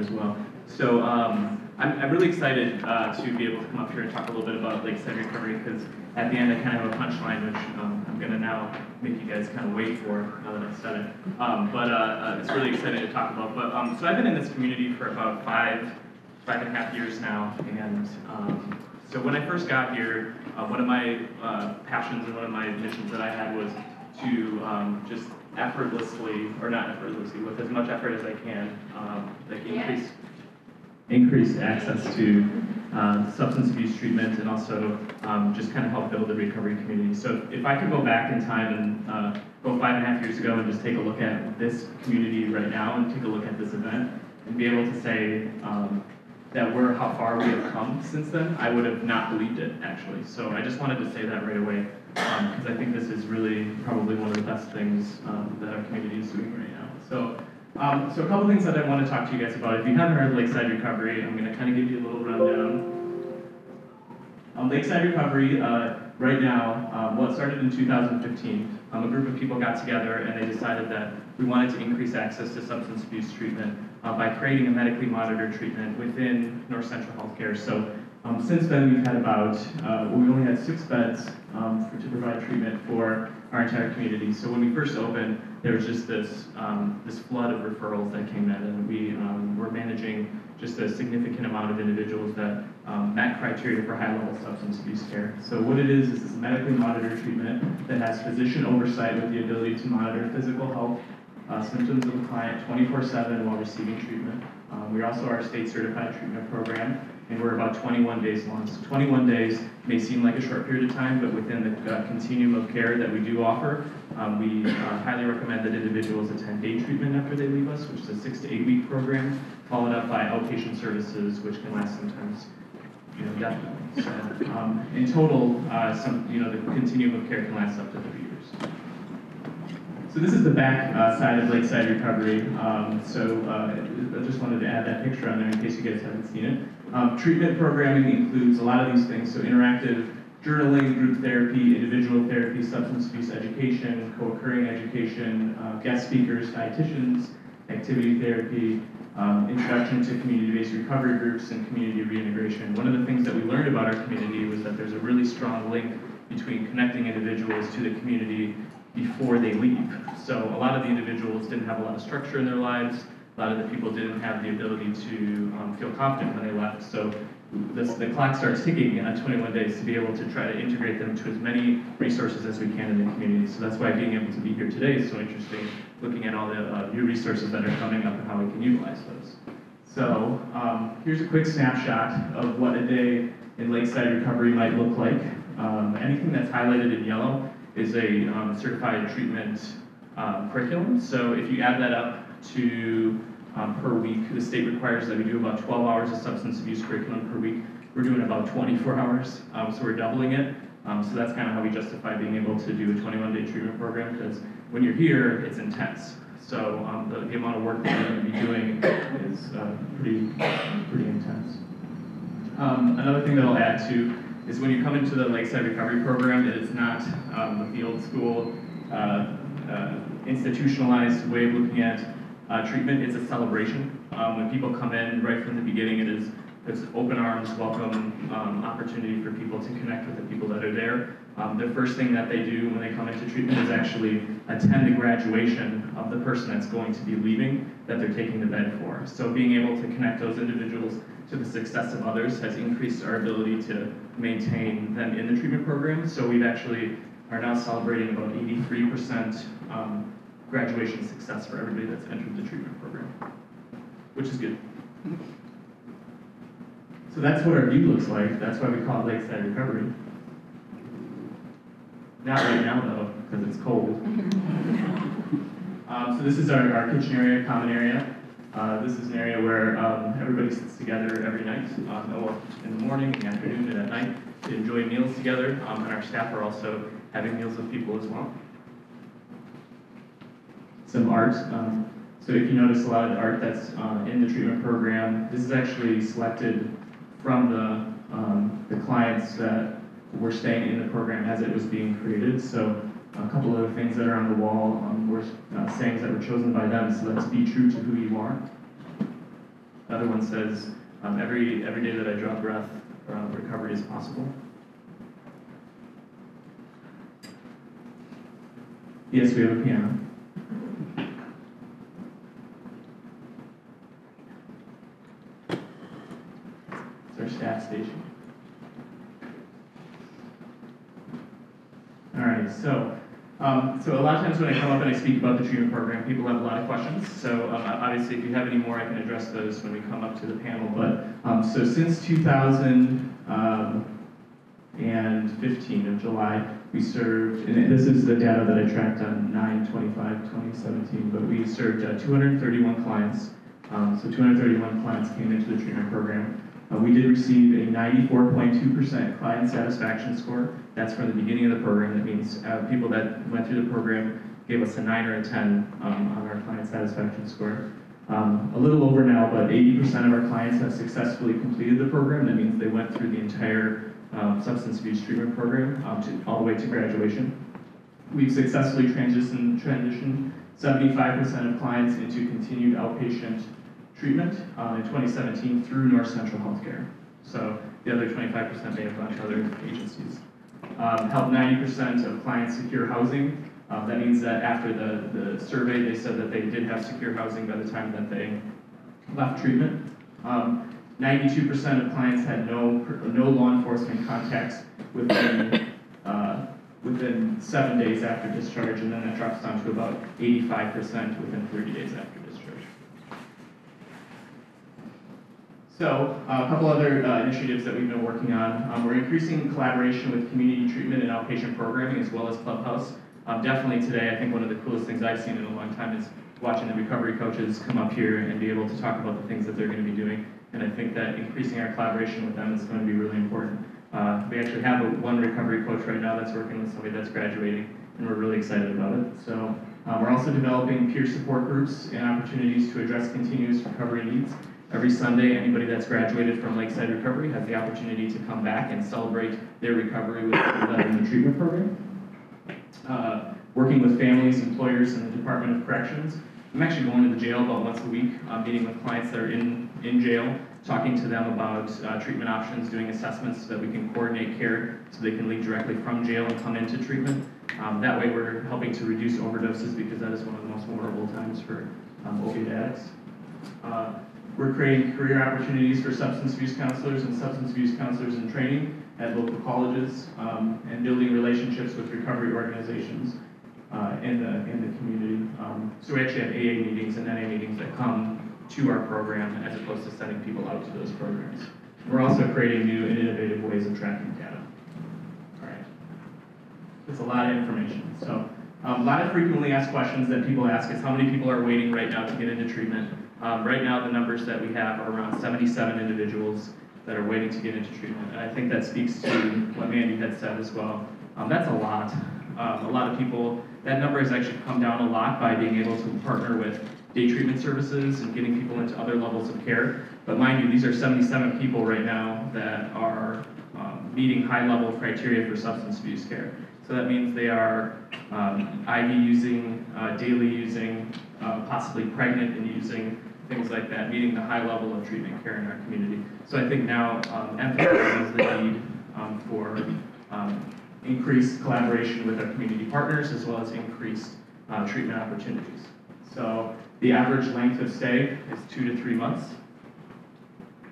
as well. So I'm really excited to be able to come up here and talk a little bit about Lakeside Recovery, because at the end I kind of have a punchline, which I'm going to now make you guys kind of wait for now that I've said it. But it's really exciting to talk about. But so I've been in this community for about 5.5 years now, and so when I first got here, one of my passions and one of my missions that I had was to just effortlessly, or not effortlessly, with as much effort as I can, like increase access to substance abuse treatment, and also just kind of help build the recovery community. So if I could go back in time and go 5.5 years ago and just take a look at this community right now and take a look at this event and be able to say that how far we have come since then, I would have not believed it, actually. So I just wanted to say that right away, because I think this is really probably one of the best things that our community is doing right now. So a couple things that I want to talk to you guys about. If you haven't heard of Lakeside Recovery, I'm going to kind of give you a little rundown. Lakeside Recovery, right now, well, it started in 2015. A group of people got together and they decided that we wanted to increase access to substance abuse treatment by creating a medically monitored treatment within North Central Healthcare. So since then, we've had about, we only had 6 beds to provide treatment for our entire community. So when we first opened, there was just this flood of referrals that came in, and we were managing just a significant amount of individuals that met criteria for high-level substance abuse care. So what it is this medically monitored treatment that has physician oversight with the ability to monitor physical health symptoms of the client 24/7 while receiving treatment. We also are a state-certified treatment program, and we're about 21 days long. So 21 days may seem like a short period of time, but within the continuum of care that we do offer, we highly recommend that individuals attend day treatment after they leave us, which is a 6 to 8 week program, followed up by outpatient services, which can last sometimes, indefinitely. So in total, the continuum of care can last up to 3 years. So this is the back side of Lakeside Recovery. I just wanted to add that picture on there in case you guys haven't seen it. Treatment programming includes a lot of these things, so interactive journaling, group therapy, individual therapy, substance abuse education, co-occurring education, guest speakers, dietitians, activity therapy, introduction to community-based recovery groups, and community reintegration. One of the things that we learned about our community was that there's a really strong link between connecting individuals to the community before they leave. So a lot of the individuals didn't have a lot of structure in their lives. A lot of the people didn't have the ability to feel confident when they left. So the clock starts ticking at 21 days to be able to try to integrate them to as many resources as we can in the community. So that's why being able to be here today is so interesting, looking at all the new resources that are coming up and how we can utilize those. So here's a quick snapshot of what a day in Lakeside Recovery might look like. Anything that's highlighted in yellow is a certified treatment curriculum. So if you add that up to per week, the state requires that we do about 12 hours of substance abuse curriculum per week. We're doing about 24 hours, so we're doubling it. So that's kind of how we justify being able to do a 21-day treatment program, because when you're here, it's intense. So the amount of work that you're going to be doing is pretty intense. Another thing that I'll add to is when you come into the Lakeside Recovery Program, it is not the old school institutionalized way of looking at treatment. It's a celebration. When people come in right from the beginning, it's open arms, welcome opportunity for people to connect with the people that are there. The first thing that they do when they come into treatment is actually attend the graduation of the person that's going to be leaving that they're taking the bed for. So being able to connect those individuals to the success of others has increased our ability to maintain them in the treatment program. So we've actually are now celebrating about 83% graduation success for everybody that's entered the treatment program, which is good. So that's what our view looks like. That's why we call it Lakeside Recovery. Not right now though, because it's cold. So this is our kitchen area, common area. This is an area where everybody sits together every night, in the morning, in the afternoon, and at night to enjoy meals together. And our staff are also having meals with people as well. Some art. So if you notice a lot of the art that's in the treatment program, this is actually selected from the clients that were staying in the program as it was being created. So a couple of the things that are on the wall were sayings that were chosen by them. So let's be true to who you are. The other one says, every day that I draw breath, recovery is possible. Yes, we have a piano. It's our staff station. All right, so So a lot of times when I come up and I speak about the treatment program, people have a lot of questions. So obviously, if you have any more, I can address those when we come up to the panel. But so since 2015 of July, we served, and this is the data that I tracked on 9/25/2017, but we served 231 clients. So 231 clients came into the treatment program. We did receive a 94.2% client satisfaction score. That's from the beginning of the program. That means people that went through the program gave us a 9 or a 10 on our client satisfaction score. A little over now, but 80% of our clients have successfully completed the program. That means they went through the entire substance abuse treatment program all the way to graduation. We've successfully transitioned 75% of clients into continued outpatient treatment in 2017 through North Central Healthcare. So the other 25% may have gone to other agencies. Helped 90% of clients secure housing. That means that after the survey, they said that they did have secure housing by the time that they left treatment. 92% of clients had no law enforcement contacts within 7 days after discharge, and then that drops down to about 85% within 30 days after discharge. So a couple other initiatives that we've been working on. We're increasing collaboration with community treatment and outpatient programming as well as Clubhouse. Definitely today, I think one of the coolest things I've seen in a long time is watching the recovery coaches come up here and be able to talk about the things that they're going to be doing. And I think that increasing our collaboration with them is going to be really important. We actually have one recovery coach right now that's working with somebody that's graduating, and we're really excited about it. So we're also developing peer support groups and opportunities to address continuous recovery needs. Every Sunday, anybody that's graduated from Lakeside Recovery has the opportunity to come back and celebrate their recovery with them in the treatment program. Working with families, employers, and the Department of Corrections. I'm actually going to the jail about once a week, meeting with clients that are in jail, talking to them about treatment options, doing assessments so that we can coordinate care so they can leave directly from jail and come into treatment. That way we're helping to reduce overdoses because that is one of the most vulnerable times for opiate addicts. We're creating career opportunities for substance abuse counselors and substance abuse counselors in training at local colleges and building relationships with recovery organizations in the community. So we actually have AA meetings and NA meetings that come to our program as opposed to sending people out to those programs. We're also creating new and innovative ways of tracking data. All right. It's a lot of information. So a lot of frequently asked questions that people ask is how many people are waiting right now to get into treatment? Right now, the numbers that we have are around 77 individuals that are waiting to get into treatment. And I think that speaks to what Mandy had said as well. That's a lot. A lot of people, that number has actually come down a lot by being able to partner with day treatment services and getting people into other levels of care. But mind you, these are 77 people right now that are meeting high-level criteria for substance abuse care. So that means they are IV using, daily using, possibly pregnant and using, things like that, meeting the high level of treatment care in our community. So I think now emphasizes the need for increased collaboration with our community partners as well as increased treatment opportunities. So the average length of stay is 2 to 3 months,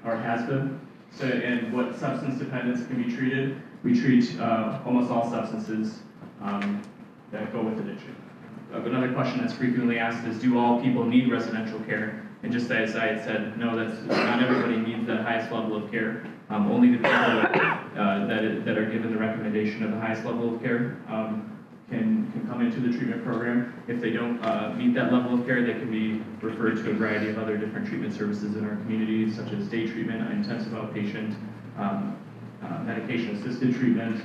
or has been. So, and what substance dependence can be treated, we treat almost all substances that go with addiction. Another question that's frequently asked is, do all people need residential care? And just as I had said, no, that's not everybody needs the highest level of care. Only the people that are given the recommendation of the highest level of care can come into the treatment program. If they don't meet that level of care, they can be referred to a variety of other different treatment services in our community, such as day treatment, intensive outpatient, medication-assisted treatment,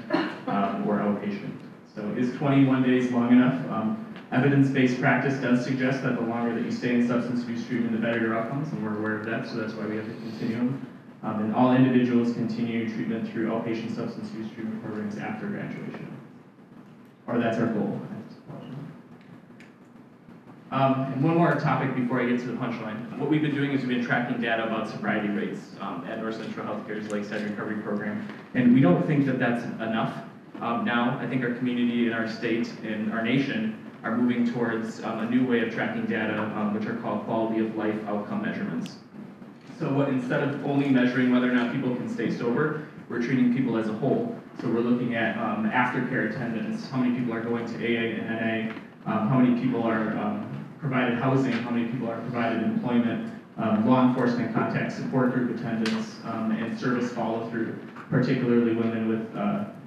or outpatient. So is 21 days long enough? Evidence-based practice does suggest that the longer that you stay in substance abuse treatment, the better your outcomes, and we're aware of that, so that's why we have the continuum. And all individuals continue treatment through outpatient substance abuse treatment programs after graduation. Or that's our goal. And one more topic before I get to the punchline. What we've been doing is we've been tracking data about sobriety rates at North Central Healthcare's Lakeside Recovery Program, and we don't think that that's enough. Now, I think our community and our state and our nation are moving towards a new way of tracking data, which are called quality of life outcome measurements. So instead of only measuring whether or not people can stay sober, we're treating people as a whole. So we're looking at aftercare attendance, how many people are going to AA and NA, how many people are provided housing, how many people are provided employment, law enforcement contact, support group attendance, and service follow-through, particularly women with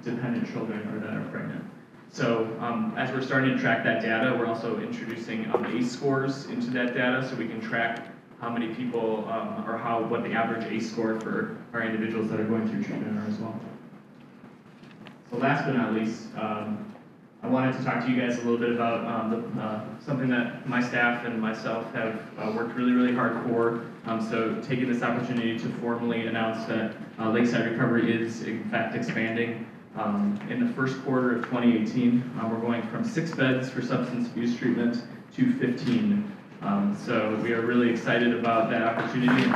dependent children or that are pregnant. So as we're starting to track that data, we're also introducing ACE scores into that data so we can track how many people or what the average ACE score for our individuals that are going through treatment are as well. So last but not least, I wanted to talk to you guys a little bit about something that my staff and myself have worked really, really hard for. So taking this opportunity to formally announce that Lakeside Recovery is in fact expanding. In the first quarter of 2018, we're going from 6 beds for substance abuse treatment to 15. So we are really excited about that opportunity.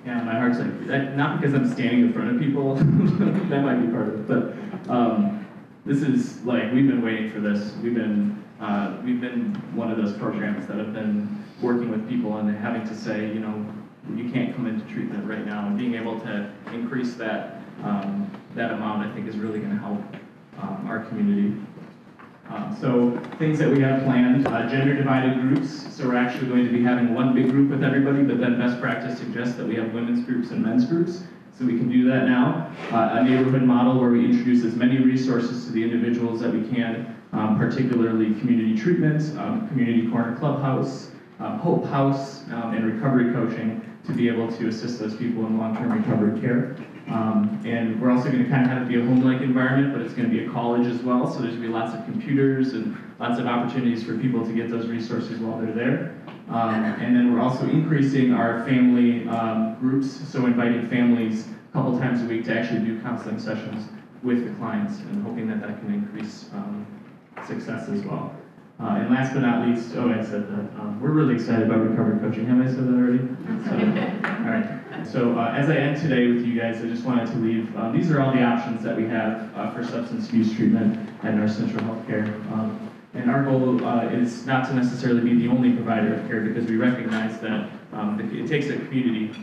Yeah, my heart's like, not because I'm standing in front of people, that might be part of it, but this is like, we've been waiting for this. We've been one of those programs that have been working with people and having to say, you know, you can't come into treatment right now, and being able to increase that that amount, I think, is really going to help our community. So things that we have planned, gender-divided groups. So we're actually going to be having one big group with everybody, but then best practice suggests that we have women's groups and men's groups. So we can do that now. A neighborhood model where we introduce as many resources to the individuals that we can, particularly community treatment, community corner clubhouse, Hope House, and recovery coaching to be able to assist those people in long-term recovery care. And we're also going to kind of have it be a home-like environment, but it's going to be a college as well, so there's going to be lots of computers and lots of opportunities for people to get those resources while they're there. And then we're also increasing our family groups, so inviting families a couple times a week to actually do counseling sessions with the clients, and hoping that that can increase success as well. And last but not least, I said that we're really excited about recovery coaching. Have I said that already? So, all right. So as I end today with you guys, I just wanted to leave. These are all the options that we have for substance abuse treatment at our central health care. And our goal is not to necessarily be the only provider of care, because we recognize that it takes a community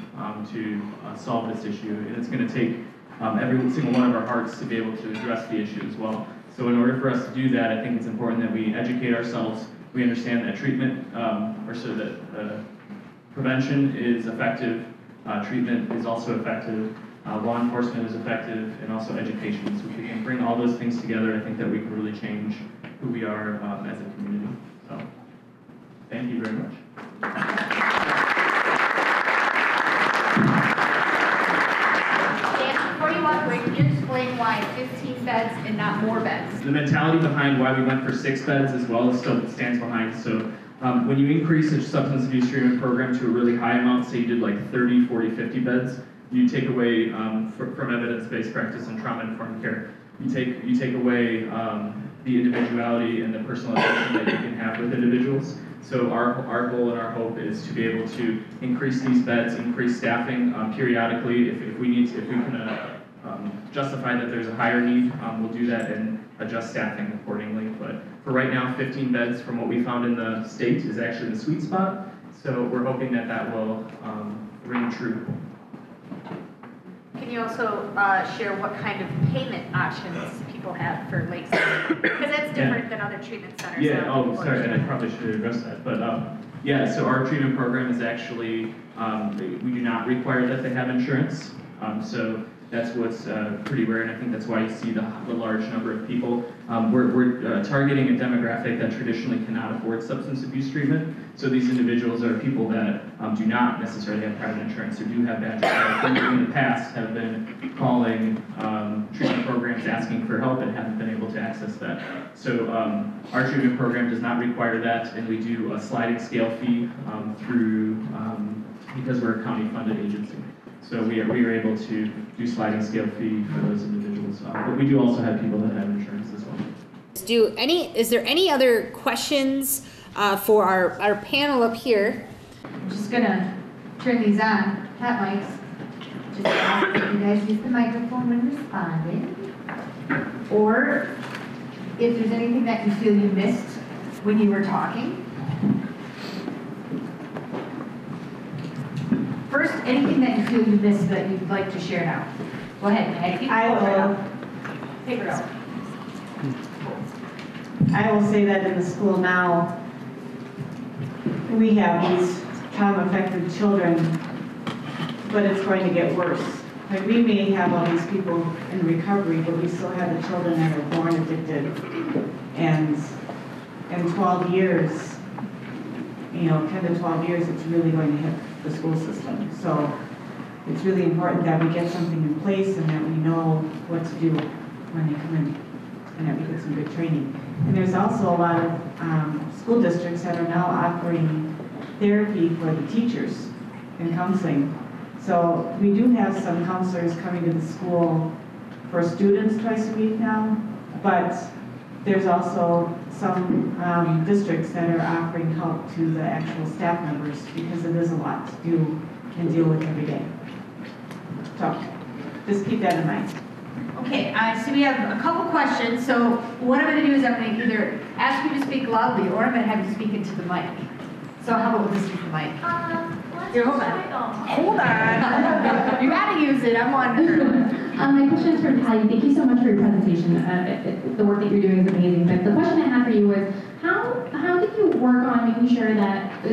to solve this issue, and it's going to take every single one of our hearts to be able to address the issue as well. So in order for us to do that, I think it's important that we educate ourselves. We understand that treatment, prevention is effective, treatment is also effective, law enforcement is effective, and also education. So if we can bring all those things together, I think that we can really change who we are as a community. So thank you very much. Before you walk away, can you explain why 15 beds and not more beds? The mentality behind why we went for 6 beds as well still stands behind. So when you increase a substance abuse treatment program to a really high amount, say you did like 30, 40, 50 beds, you take away from evidence-based practice and trauma-informed care. You take away the individuality and the personal attention that you can have with individuals. So our goal and our hope is to be able to increase these beds, increase staffing periodically. If we need to, if we can justify that there's a higher need, we'll do that and adjust staffing accordingly. But for right now, 15 beds from what we found in the state is actually the sweet spot. So we're hoping that that will ring true. Can you also share what kind of payment options people have for Lakeside? Because that's different than other treatment centers. Yeah, sorry, and I probably should address that. But yeah, so our treatment program is actually, we do not require that they have insurance. So that's what's pretty rare, and I think that's why you see the large number of people. We're targeting a demographic that traditionally cannot afford substance abuse treatment. So these individuals are people that do not necessarily have private insurance or do have bad insurance. In the past have been calling treatment programs asking for help and haven't been able to access that. So our treatment program does not require that, and we do a sliding scale fee because we're a county-funded agency. So we are able to do sliding scale fee for those individuals. But we do also have people that have insurance as well. Is there any other questions for our panel up here? I'm just gonna turn these on, hot mics. Just ask if you guys use the microphone when responding. Or if there's anything that you feel you missed when you were talking. First anything that you feel you missed that you'd like to share now? Go ahead, Maggie. Paper out. I will say that in the school now, we have these trauma-affected children, but it's going to get worse. Like, we may have all these people in recovery, but we still have the children that are born addicted. And in 12 years, 10 to 12 years, it's really going to hit the school system. So it's really important that we get something in place and that we know what to do when they come in, and that we get some good training. And there's also a lot of school districts that are now offering therapy for the teachers and counseling. So we do have some counselors coming to the school for students twice a week now, but there's also some districts that are offering help to the actual staff members, because it is a lot to do and deal with every day. So just keep that in mind. Okay, so we have a couple questions. So what I'm going to do is I'm going to either ask you to speak loudly or I'm going to have you speak into the mic. So how about with this the mic? Here, hold on. Hold on. You got to use it. I'm on. My question is for Patty. Thank you so much for your presentation. The work that you're doing is amazing. But the question I have for you is, how did you work on making sure that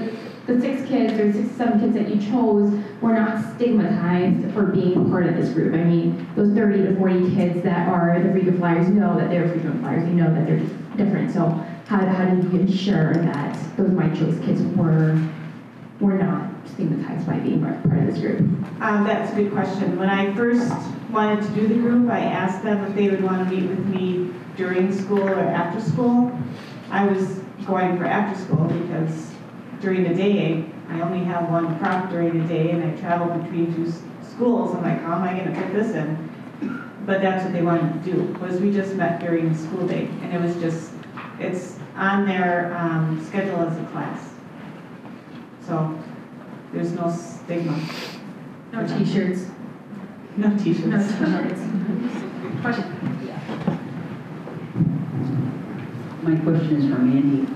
the 6 kids or 6 to 7 kids that you chose were not stigmatized for being part of this group? I mean, those 30 to 40 kids that are the frequent flyers know that they're frequent flyers. You know that they're different. So how did you ensure that those My Choice kids were not stigmatized by being part of this group? That's a good question. When I first wanted to do the group, I asked them if they would want to meet with me during school or after school. I was going for after school because during the day, I only have one prop during the day, and I travel between 2 schools. I'm like, how am I going to fit this in? But that's what they wanted to do, was we just met during the school day, and it was just, it's on their schedule as a class. So there's no stigma. No t-shirts. No t-shirts. No t-shirts. Question. My question is for Mandy.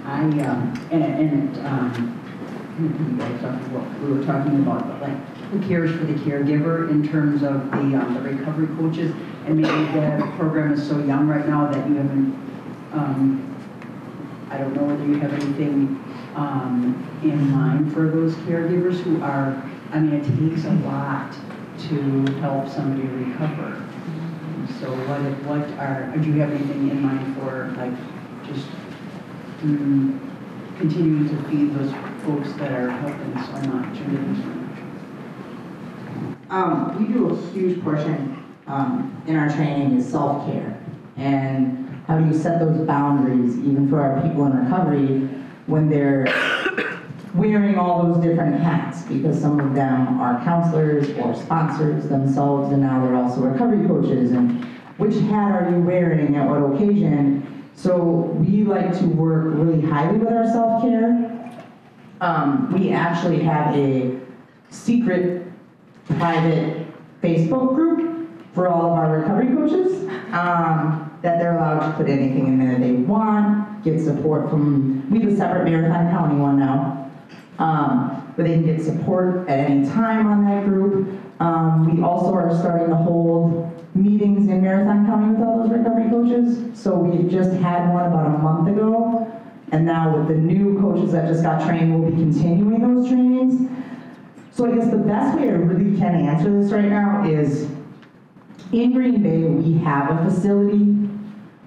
You guys talked about, we were talking about like who cares for the caregiver in terms of the recovery coaches, and maybe the program is so young right now that you haven't. I don't know whether you have anything in mind for those caregivers who are. I mean, it takes a lot to help somebody recover. So do you have anything in mind for like just continuing to feed those folks that are helping so much and giving so much? We do a huge portion in our training is self-care, and how do you set those boundaries even for our people in recovery when they're wearing all those different hats, because some of them are counselors or sponsors themselves, and now they're also recovery coaches, and which hat are you wearing at what occasion? So we like to work really highly with our self-care. We actually have a secret private Facebook group for all of our recovery coaches that they're allowed to put anything in there they want, get support from, we have a separate Marathon County one now, where they can get support at any time on that group. We also are starting to hold meetings in Marathon County with all those recovery coaches. So we've just had one about a month ago, and now with the new coaches that just got trained, we'll be continuing those trainings. So I guess the best way I really can answer this right now is, in Green Bay, we have a facility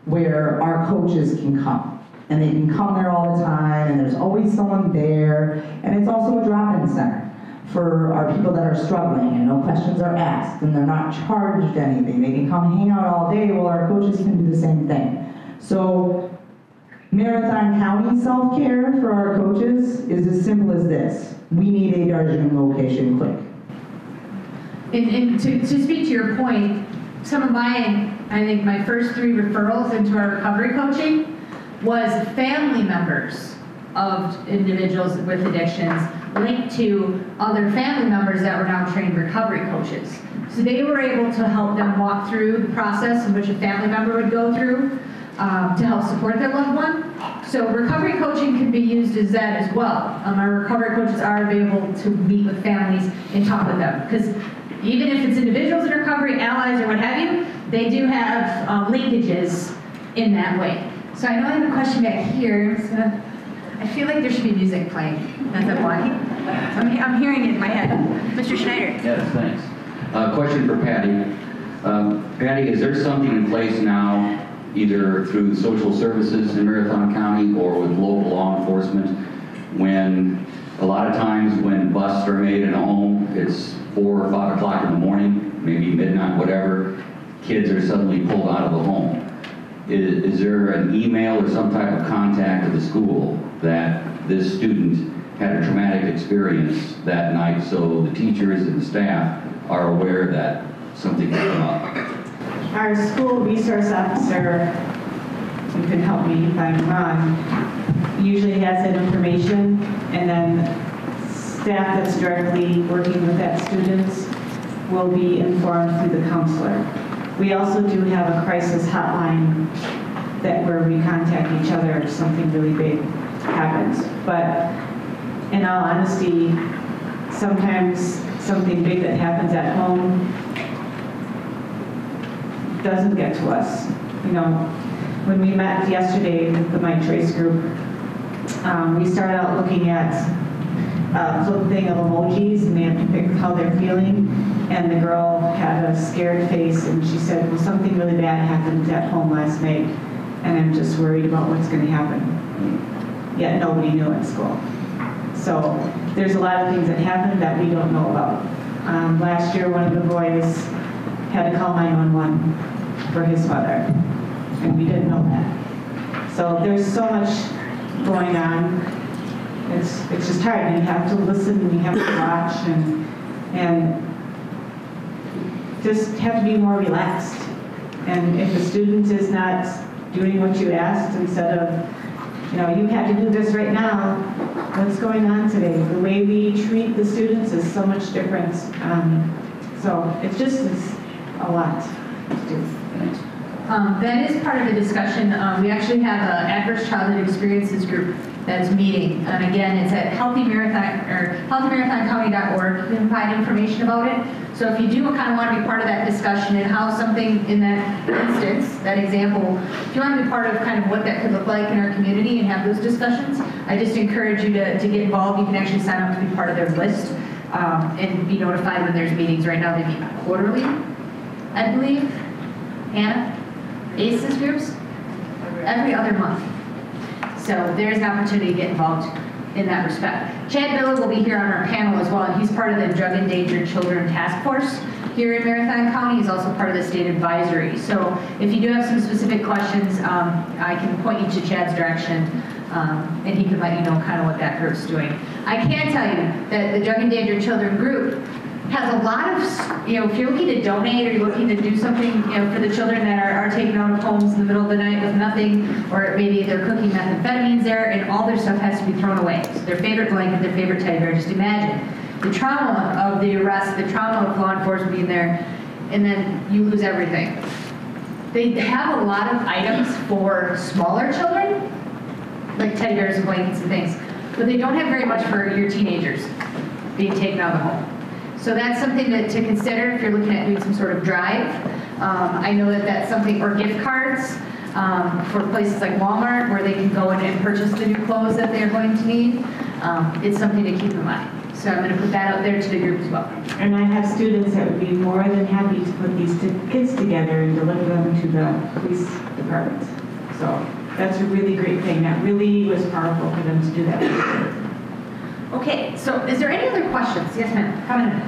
where our coaches can come. And they can come there all the time, and there's always someone there. And it's also a drop-in center for our people that are struggling, and no questions are asked, and they're not charged anything. They can come hang out all day while our coaches can do the same thing. So Marathon County self-care for our coaches is as simple as this. We need a Darjeeling location quick. And to speak to your point, some of my first 3 referrals into our recovery coaching was family members of individuals with addictions linked to other family members that were now trained recovery coaches. So they were able to help them walk through the process in which a family member would go through. to help support their loved one. So recovery coaching can be used as that as well. Our recovery coaches are available to meet with families and talk with them, because even if it's individuals in recovery, allies, or what have you, they do have linkages in that way. So I know I have a question back here. I feel like there should be music playing as I'm walking. I'm hearing it in my head. Mr. Schneider. Yes, thanks. Question for Patty. Patty, is there something in place now, either through social services in Marathon County or with local law enforcement, when a lot of times when busts are made in a home, it's 4 or 5 o'clock in the morning, maybe midnight, whatever, kids are suddenly pulled out of the home. Is there an email or some type of contact at the school that this student had a traumatic experience that night, so the teachers and the staff are aware that something has come up? Our school resource officer, you can help me if I'm wrong, usually has that information, and then staff that's directly working with that student will be informed through the counselor. We also do have a crisis hotline where we contact each other if something really big happens. But in all honesty, sometimes something big that happens at home doesn't get to us. You know, when we met yesterday with the Mike Trace group, we started out looking at a flip thing of emojis, and they have to pick how they're feeling. And the girl had a scared face, and she said, well, something really bad happened at home last night, and I'm just worried about what's going to happen. Yet nobody knew at school. So there's a lot of things that happen that we don't know about. Last year, one of the boys had to call 911 for his mother, and we didn't know that. So there's so much going on. It's just hard. You have to listen, and you have to watch, and just have to be more relaxed. And if the student is not doing what you asked, instead of, you know, you have to do this right now, what's going on today? The way we treat the students is so much different. So it's a lot to do. That is part of the discussion. We actually have an adverse childhood experiences group that's meeting. And again, it's at healthymarathoncounty.org. You can find information about it. So if you do kind of want to be part of that discussion and how something in that instance, that example, if you want to be part of kind of what that could look like in our community and have those discussions, I just encourage you to get involved. You can actually sign up to be part of their list and be notified when there's meetings. Right now they meet quarterly, I believe. Hannah? ACES groups? Every other month. So there's an opportunity to get involved in that respect. Chad Billa will be here on our panel as well, and he's part of the Drug Endangered Children Task Force here in Marathon County. He's also part of the state advisory. So if you do have some specific questions, I can point you to Chad's direction, and he can let you know kind of what that group's doing. I can tell you that the Drug Endangered Children group has a lot of, you know, if you're looking to donate or you're looking to do something, you know, for the children that are taken out of homes in the middle of the night with nothing, or maybe they're cooking methamphetamines there and all their stuff has to be thrown away. So their favorite blanket, their favorite teddy bear, just imagine the trauma of the arrest, the trauma of law enforcement being there, and then you lose everything. They have a lot of items for smaller children, like teddy bears and blankets and things, but they don't have very much for your teenagers being taken out of the home. So that's something to consider if you're looking at doing some sort of drive. I know that that's something, or gift cards for places like Walmart where they can go in and purchase the new clothes that they're going to need. It's something to keep in mind. So I'm going to put that out there to the group as well. And I have students that would be more than happy to put these kids together and deliver them to the police department. So that's a really great thing. That really was powerful for them to do that. Okay, so is there any other questions? Yes, ma'am. Come in.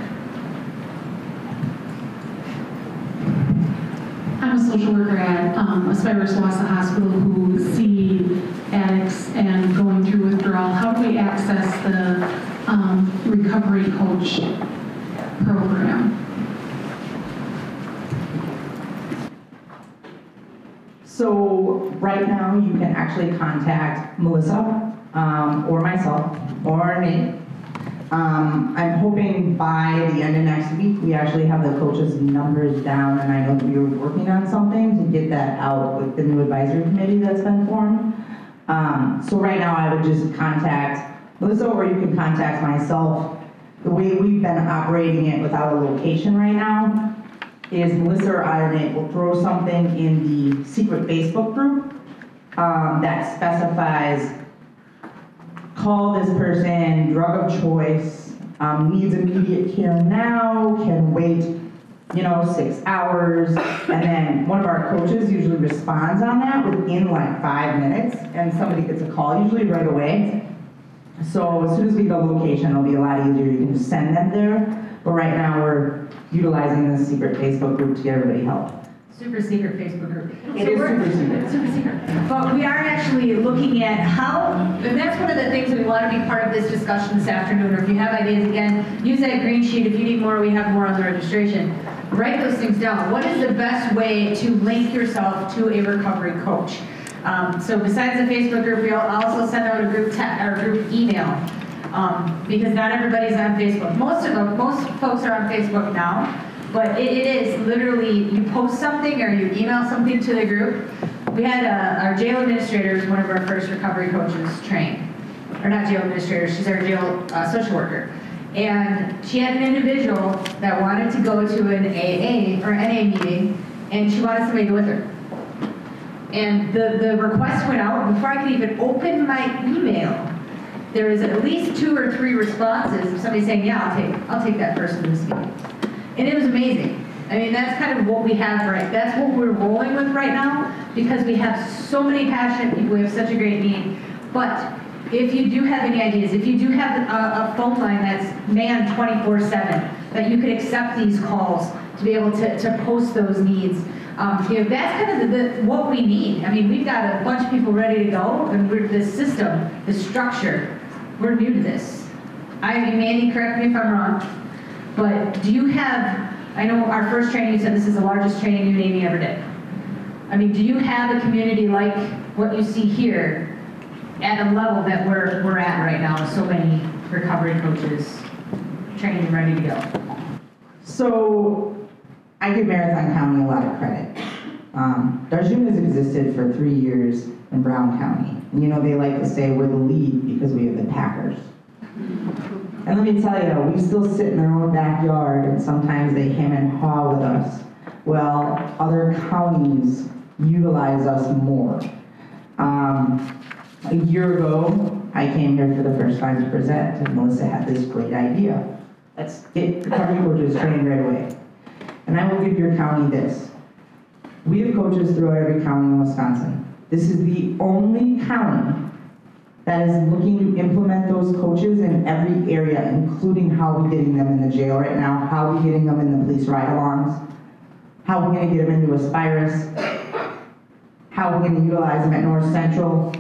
I'm a social worker at Aspirus Wausau Hospital who see addicts and going through withdrawal. How do we access the recovery coach program? So right now you can actually contact Melissa or myself or me. I'm hoping by the end of next week, we actually have the coaches' numbers down, and I know that we were working on something to get that out with the new advisory committee that's been formed. So right now, I would just contact Melissa, or you can contact myself. The way we've been operating it without a location right now is Melissa or I will throw something in the secret Facebook group that specifies call this person, drug of choice, needs immediate care now, can wait, 6 hours, and then one of our coaches usually responds on that within like 5 minutes, and somebody gets a call, usually right away. So as soon as we get a location, it'll be a lot easier. You can just send them there, but right now we're utilizing this secret Facebook group to get everybody help. Super secret Facebook group. It is super secret. Super secret. But we are actually looking at how, and that's one of the things that we want to be part of this discussion this afternoon, or if you have ideas, again, use that green sheet. If you need more, we have more on the registration. Write those things down. What is the best way to link yourself to a recovery coach? So besides the Facebook group, we'll also send out a group email, because not everybody's on Facebook. Most folks are on Facebook now. But it is literally, you post something or you email something to the group. We had our jail administrator is one of our first recovery coaches trained. Or not jail administrator, she's our jail social worker. And she had an individual that wanted to go to an AA or NA meeting, and she wanted somebody to go with her. And the request went out, before I could even open my email, there was at least 2 or 3 responses of somebody saying, yeah, I'll take that person to this meeting. And it was amazing. I mean, that's kind of what we have that's what we're rolling with right now, because we have so many passionate people, we have such a great need. But if you do have any ideas, if you do have a phone line that's manned 24/7, that you could accept these calls to be able to post those needs, that's kind of what we need. I mean, we've got a bunch of people ready to go, and the system, the structure, we're new to this. Mandy, correct me if I'm wrong. But do you have, I know our first training, you said this is the largest training you and Amy ever did. I mean, do you have a community like what you see here at a level that we're at right now with so many recovery coaches trained and ready to go? So I give Marathon County a lot of credit. Darjun has existed for 3 years in Brown County. And they like to say we're the lead because we have the Packers. And let me tell you, we still sit in their own backyard, and sometimes they hem and haw with us. Well, other counties utilize us more. A year ago, I came here for the first time to present, and Melissa had this great idea. Let's get recovery coaches trained right away. And I will give your county this. We have coaches throughout every county in Wisconsin. This is the only county that is looking to implement those coaches in every area, including how we're getting them in the jail right now, how we're getting them in the police ride-alongs, how we're going to get them into Aspirus, how we're going to utilize them at North Central.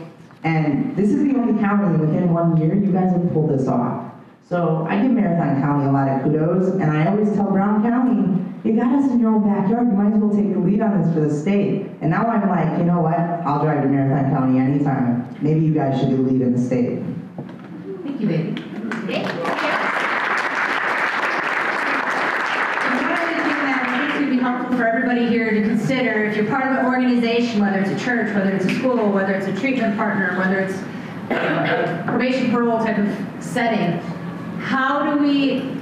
And this is the only county within 1 year you guys have pulled this off. So I give Marathon County a lot of kudos, and I always tell Brown County, you got us in your own backyard, you might as well take the lead on this for the state. And now I'm like, you know what, I'll drive to Marathon County anytime. Maybe you guys should do the lead in the state. Thank you, baby. Okay. And one other thing that I think would be helpful for everybody here to consider, if you're part of an organization, whether it's a church, whether it's a school, whether it's a treatment partner, whether it's a probation parole type of setting,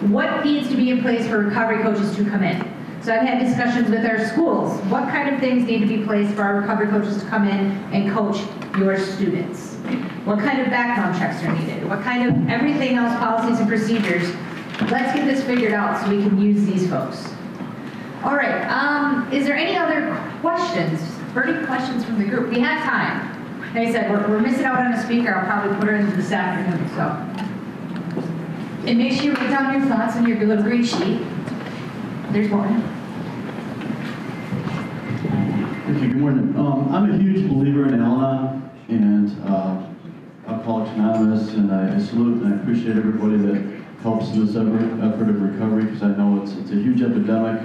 what needs to be in place for recovery coaches to come in? So I've had discussions with our schools. What kind of things need to be placed for our recovery coaches to come in and coach your students? What kind of background checks are needed? What kind of everything else, policies and procedures? Let's get this figured out so we can use these folks. All right, is there any other questions? Burning questions from the group? We have time. Like I said, we're missing out on a speaker. I'll probably put her into this afternoon, so. And make sure you write down your thoughts on your little green sheet. There's one. Thank you. Good morning. I'm a huge believer in Al-Anon and Alcoholics Anonymous, and I salute and I appreciate everybody that helps in this effort of recovery, because I know it's a huge epidemic.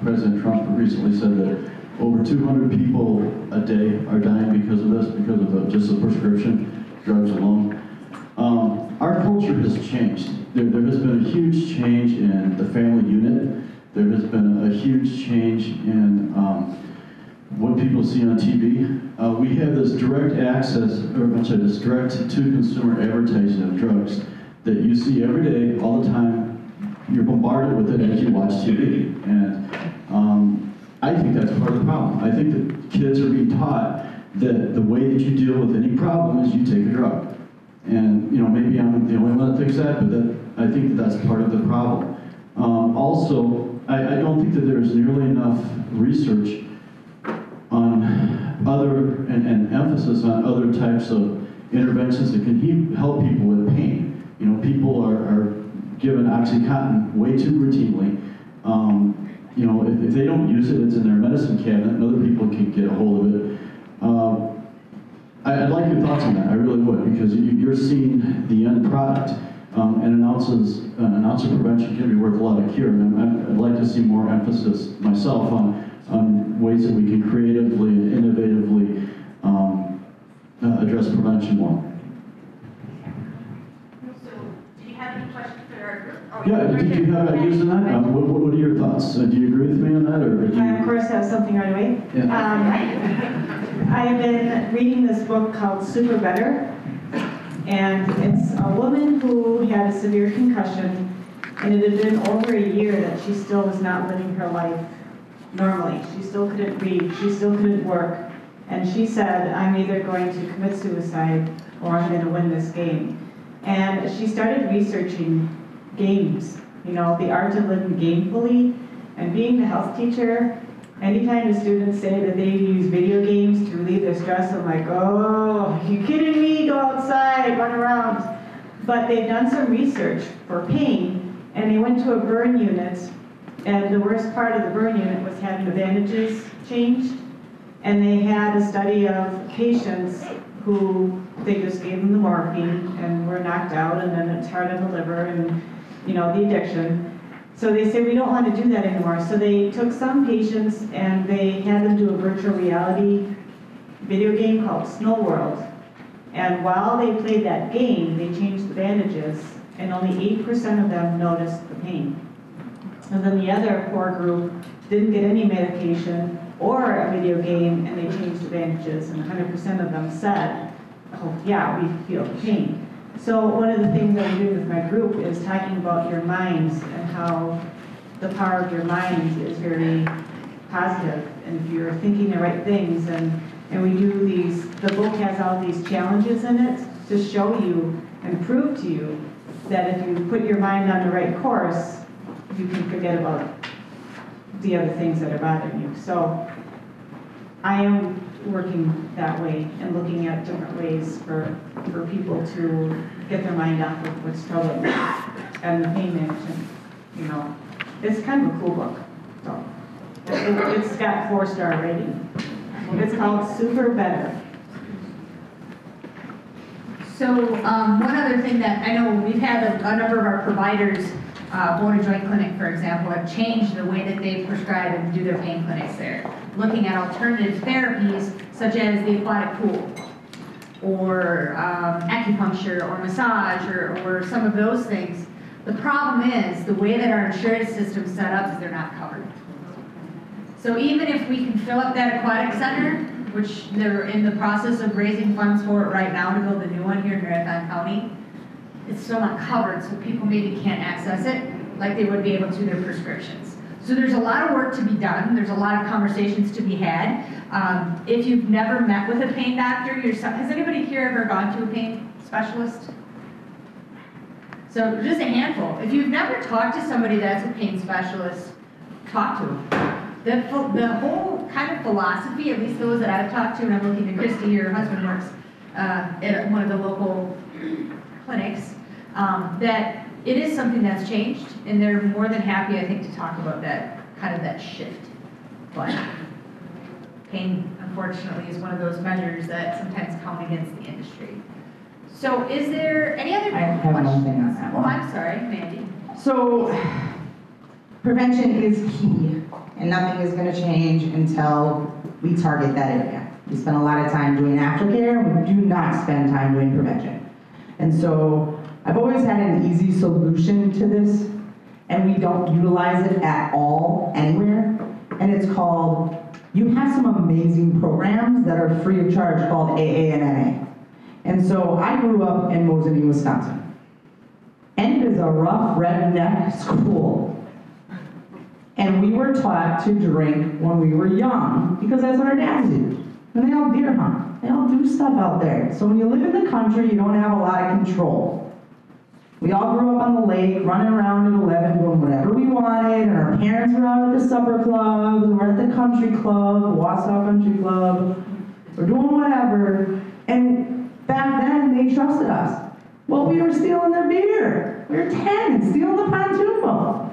President Trump recently said that over 200 people a day are dying because of this, because of just the prescription drugs alone. our culture has changed. There has been a huge change in the family unit. There has been a huge change in what people see on TV. We have this direct access, or I'm sorry, this direct-to-consumer advertising of drugs that you see every day, all the time. You're bombarded with it as you watch TV. And I think that's part of the problem. I think that kids are being taught that the way that you deal with any problem is you take a drug. And maybe I'm the only one that thinks that, but I think that that's part of the problem. Also, I don't think that there's nearly enough research on other, and emphasis on other types of interventions that can help people with pain. People are given OxyContin way too routinely. If they don't use it, it's in their medicine cabinet, and other people can get a hold of it. I'd like your thoughts on that. I really would, because you're seeing the end product, and an ounce of prevention can be worth a lot of cure. And I'd like to see more emphasis myself on ways that we can creatively and innovatively address prevention more. So, do you have any questions for our group? Yeah, do you have ideas on that? What are your thoughts? Do you agree with me on that? Or I, of course, have something right away. Yeah. I've been reading this book called Super Better, and it's a woman who had a severe concussion, and it had been over a year that she still was not living her life normally. She still couldn't read, she still couldn't work, and she said, I'm either going to commit suicide or I'm going to win this game. And she started researching games, the art of living gamefully, and being the health teacher. Anytime the students say that they use video games to relieve their stress, I'm like, oh, are you kidding me? Go outside, run around. But they've done some research for pain, and they went to a burn unit, and the worst part of the burn unit was having the bandages changed. And they had a study of patients who they just gave them the morphine and were knocked out, and then it's hard on the liver and, the addiction. So they said, we don't want to do that anymore. So they took some patients and they had them do a virtual reality video game called Snow World. And while they played that game, they changed the bandages, and only 8% of them noticed the pain. And then the other poor group didn't get any medication or a video game, and they changed the bandages, and 100% of them said, oh yeah, we feel the pain. So one of the things that I'm doing with my group is talking about your minds and how the power of your mind is very positive. And if you're thinking the right things, and we do the book has all these challenges in it to show you and prove to you that if you put your mind on the right course, you can forget about the other things that are bothering you. So I am working that way and looking at different ways for people to get their mind off of what's troubling them and the pain management. It's kind of a cool book. So it's got 4-star rating. It's called Super Better. So one other thing that I know we've had a number of our providers, Board Joint Clinic, for example, have changed the way that they prescribe and do their pain clinics there, looking at alternative therapies such as the aquatic pool, or acupuncture, or massage, or some of those things. The problem is the way that our insurance system's set up is they're not covered. So even if we can fill up that aquatic center, which they're in the process of raising funds for it right now to build a new one here in Marathon County, it's still not covered, so people maybe can't access it like they would be able to their prescriptions. So there's a lot of work to be done. There's a lot of conversations to be had. If you've never met with a pain doctor yourself, has anybody here ever gone to a pain specialist? So just a handful. If you've never talked to somebody that's a pain specialist, talk to them. The whole kind of philosophy, at least those that I've talked to, and I'm looking at Christy, her husband works at one of the local clinics, that it is something that's changed, and they're more than happy, I think, to talk about that, kind of that shift. But pain, unfortunately, is one of those measures that sometimes count against the industry. So is there any other questions? I have one thing on that one. Oh, I'm sorry, Mandy. So, prevention is key, and nothing is going to change until we target that area. We spend a lot of time doing aftercare, we do not spend time doing prevention. And so, I've always had an easy solution to this, and we don't utilize it at all anywhere, and it's called, you have some amazing programs that are free of charge called AA and NA. And so I grew up in Mosinee, Wisconsin. And it is a rough redneck school. And we were taught to drink when we were young, because that's what our dads do. And they all deer hunt. They all do stuff out there. So when you live in the country, you don't have a lot of control. We all grew up on the lake, running around at 11, doing whatever we wanted, and our parents were out at the supper clubs, we were at the country club, Wausau Country Club, we're doing whatever. And back then, they trusted us. Well, we were stealing their beer. We were 10 and stealing the pontoon boat.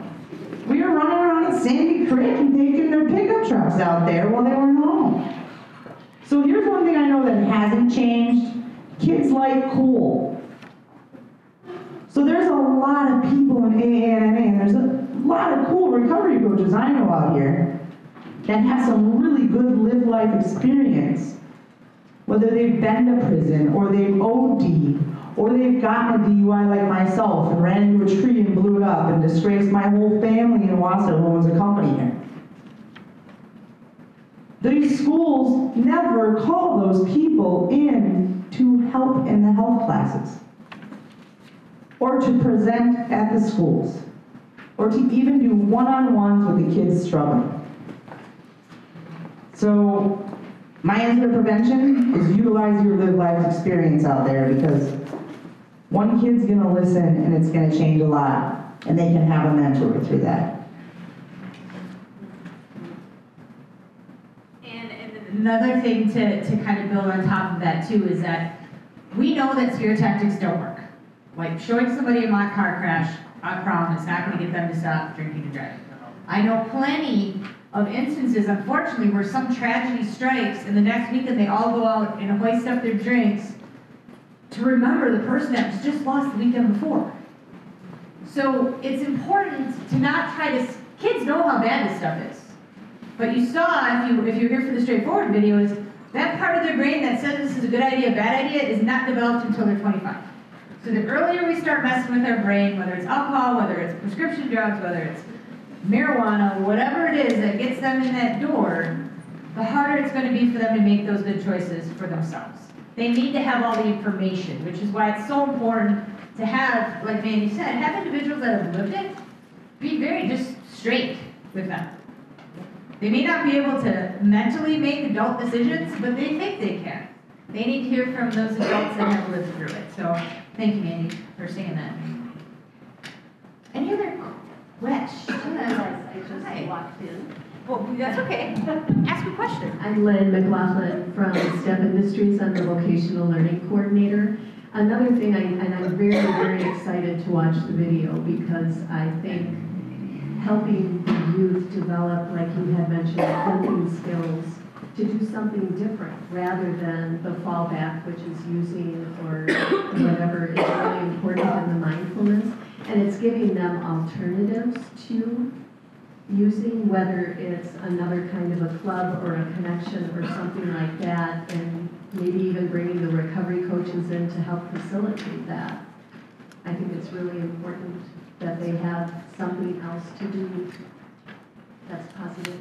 We were running around at Sandy Creek and taking their pickup trucks out there while they weren't home. So here's one thing I know that hasn't changed. Kids like cool. So there's a lot of people in AA and NA, and there's a lot of cool recovery coaches I know out here that have some really good live life experience. Whether they've been to prison, or they've OD'd, or they've gotten a DUI like myself and ran into a tree and blew it up and disgraced my whole family in Wausau who owns a company here. These schools never call those people in to help in the health classes, or to present at the schools, or to even do one-on-ones with the kids struggling. So my answer to prevention is utilize your live life experience out there, because one kid's gonna listen and it's gonna change a lot, and they can have a mentor through that. Another thing to kind of build on top of that too is that we know that scare tactics don't work. Like showing somebody a mock car crash, I promise, not going to get them to stop drinking and driving. I know plenty of instances, unfortunately, where some tragedy strikes and the next weekend they all go out and hoist up their drinks to remember the person that was just lost the weekend before. So it's important to not try to, kids know how bad this stuff is. But you saw, if you're here for the straightforward videos, that part of their brain that says this is a good idea, bad idea, is not developed until they're 25. So the earlier we start messing with our brain, whether it's alcohol, whether it's prescription drugs, whether it's marijuana, whatever it is that gets them in that door, the harder it's going to be for them to make those good choices for themselves. They need to have all the information, which is why it's so important to have, like Mandy said, have individuals that have lived it, be very just straight with them. They may not be able to mentally make adult decisions, but they think they can. They need to hear from those adults that have lived through it. So thank you, Mandy, for saying that. Any other questions? I just walked in. Well, that's okay. Ask a question. I'm Lynn McLaughlin from STEP Industries. I'm the Vocational Learning Coordinator. Another thing, and I'm very, very excited to watch the video, because I think helping the youth develop, like you had mentioned, coping skills, to do something different rather than the fallback, which is using or whatever, is really important in the mindfulness. And it's giving them alternatives to using, whether it's another kind of a club or a connection or something like that, and maybe even bringing the recovery coaches in to help facilitate that. I think it's really important that they have something else to do that's positive.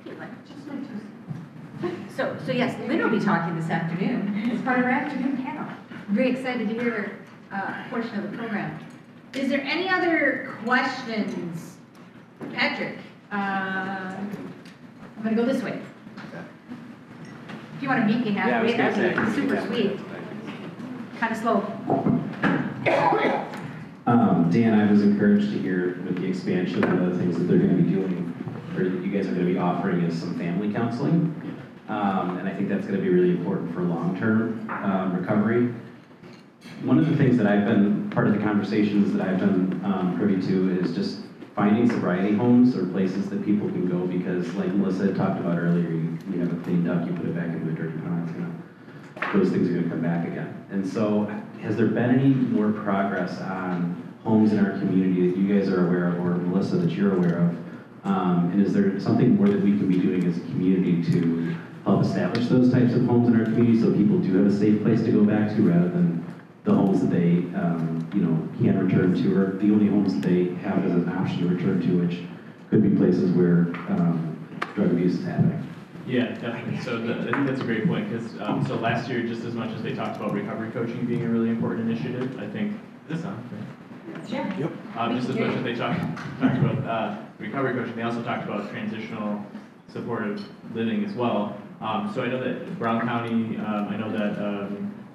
Just my 2 cents. So yes, Lynn will be talking this afternoon as part of our afternoon panel. I'm very excited to hear her portion of the program. Is there any other questions? Patrick, I'm going to go this way. If you want to meet me halfway, that'd be super sweet. Kind of slow. Dan, I was encouraged to hear with the expansion, one of the things that they're going to be doing, or that you guys are going to be offering, is some family counseling. And I think that's going to be really important for long-term recovery. One of the things that I've been, part of the conversations that I've been privy to, is just finding sobriety homes or places that people can go, because like Melissa had talked about earlier, you have a clean duck, you put it back into a dirty pond, those things are going to come back again. And so has there been any more progress on homes in our community that you guys are aware of, or Melissa, that you're aware of? And is there something more that we can be doing as a community to help establish those types of homes in our community so people do have a safe place to go back to, rather than the home homes that they, can return to, or the only homes that they have as an option to return to, which could be places where drug abuse is happening. Yeah, definitely. So I think that's a great point, because so last year, just as much as they talked about recovery coaching being a really important initiative, I think, is this on? Yeah. Yep. Just as much as they talked about recovery coaching, they also talked about transitional supportive living as well. So I know that Brown County, I know that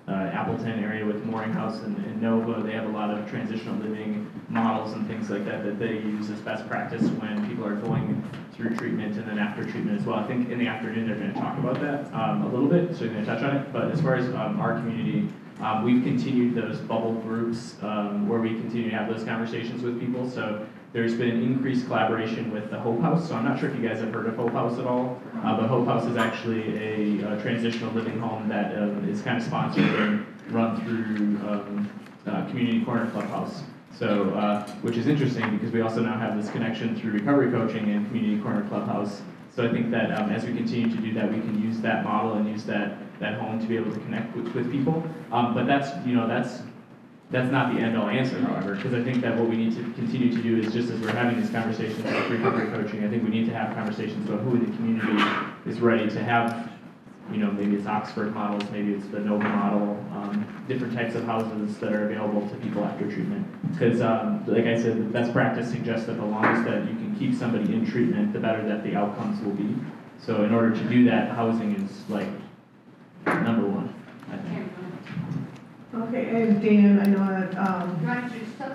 Appleton area with Mooring House and Nova, they have a lot of transitional living models and things like that that they use as best practice when people are going through treatment and then after treatment as well. I think in the afternoon they're going to talk about that a little bit, so they're going to touch on it. But as far as our community, we've continued those bubble groups where we continue to have those conversations with people. So there's been increased collaboration with the Hope House. So I'm not sure if you guys have heard of Hope House at all, but Hope House is actually a transitional living home that is kind of sponsored and run through Community Corner Clubhouse. So, which is interesting because we also now have this connection through recovery coaching and Community Corner Clubhouse. So I think that as we continue to do that, we can use that model and use that home to be able to connect with people. But that's not the end-all answer, however, because I think that what we need to continue to do is, just as we're having these conversations with recovery coaching, I think we need to have conversations about who in the community is ready to have, maybe it's Oxford models, maybe it's the Nova model, different types of houses that are available to people after treatment. Because, like I said, the best practice suggests that the longest that you can keep somebody in treatment, the better that the outcomes will be. So in order to do that, housing is like number one, I think. Okay, and Dan, I know that, You want to introduce yourself?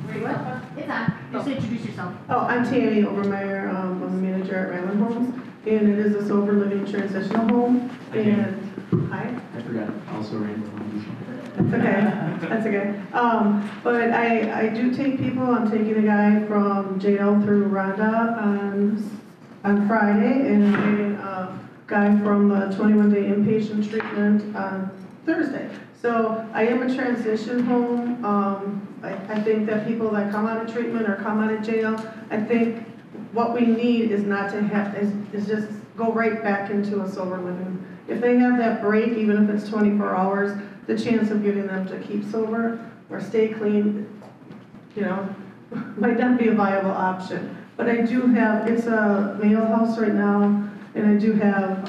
Wait, what? It's on. Just introduce yourself. Oh, I'm Tammy Obermeyer, I'm the manager at Ryland Homes, and it is a sober living transitional home, and, hi? I forgot, also Rainbow Homes. That's okay, that's okay. But I do take people, I'm taking a guy from jail through Rhonda on Friday, and I'm taking a guy from the 21-day inpatient treatment on Thursday. So I am a transition home. I think that people that come out of treatment or come out of jail, I think what we need is not to have, is just go right back into a sober living. If they have that break, even if it's 24 hours, the chance of getting them to keep sober or stay clean, might not be a viable option. But I do have, it's a male house right now, and I do have,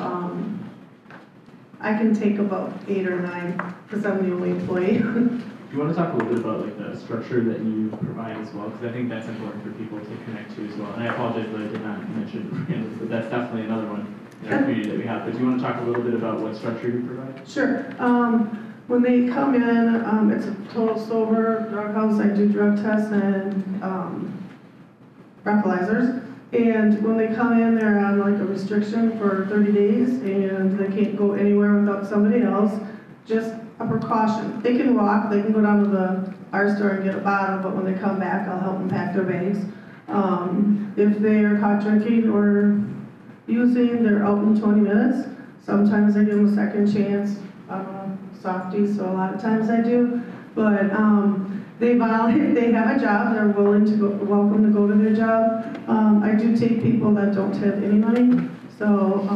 I can take about 8 or 9 because I'm the only employee. Do you want to talk a little bit about like the structure that you provide as well? Because I think that's important for people to connect to as well. And I apologize that I did not mention, but that's definitely another one in our community that we have. But do you want to talk a little bit about what structure you provide? Sure. When they come in, it's a total sober drug house. I do drug tests and breathalyzers. And when they come in, they're on like a restriction for 30 days and they can't go anywhere without somebody else. Just a precaution. They can walk, they can go down to the bar store and get a bottle, but when they come back, I'll help them pack their bags. If they are caught drinking or using, they're out in 20 minutes. Sometimes I give them a second chance. I'm a softie, so a lot of times I do. But if they have a job, they're willing to go, welcome to go to their job. I do take people that don't have any money, so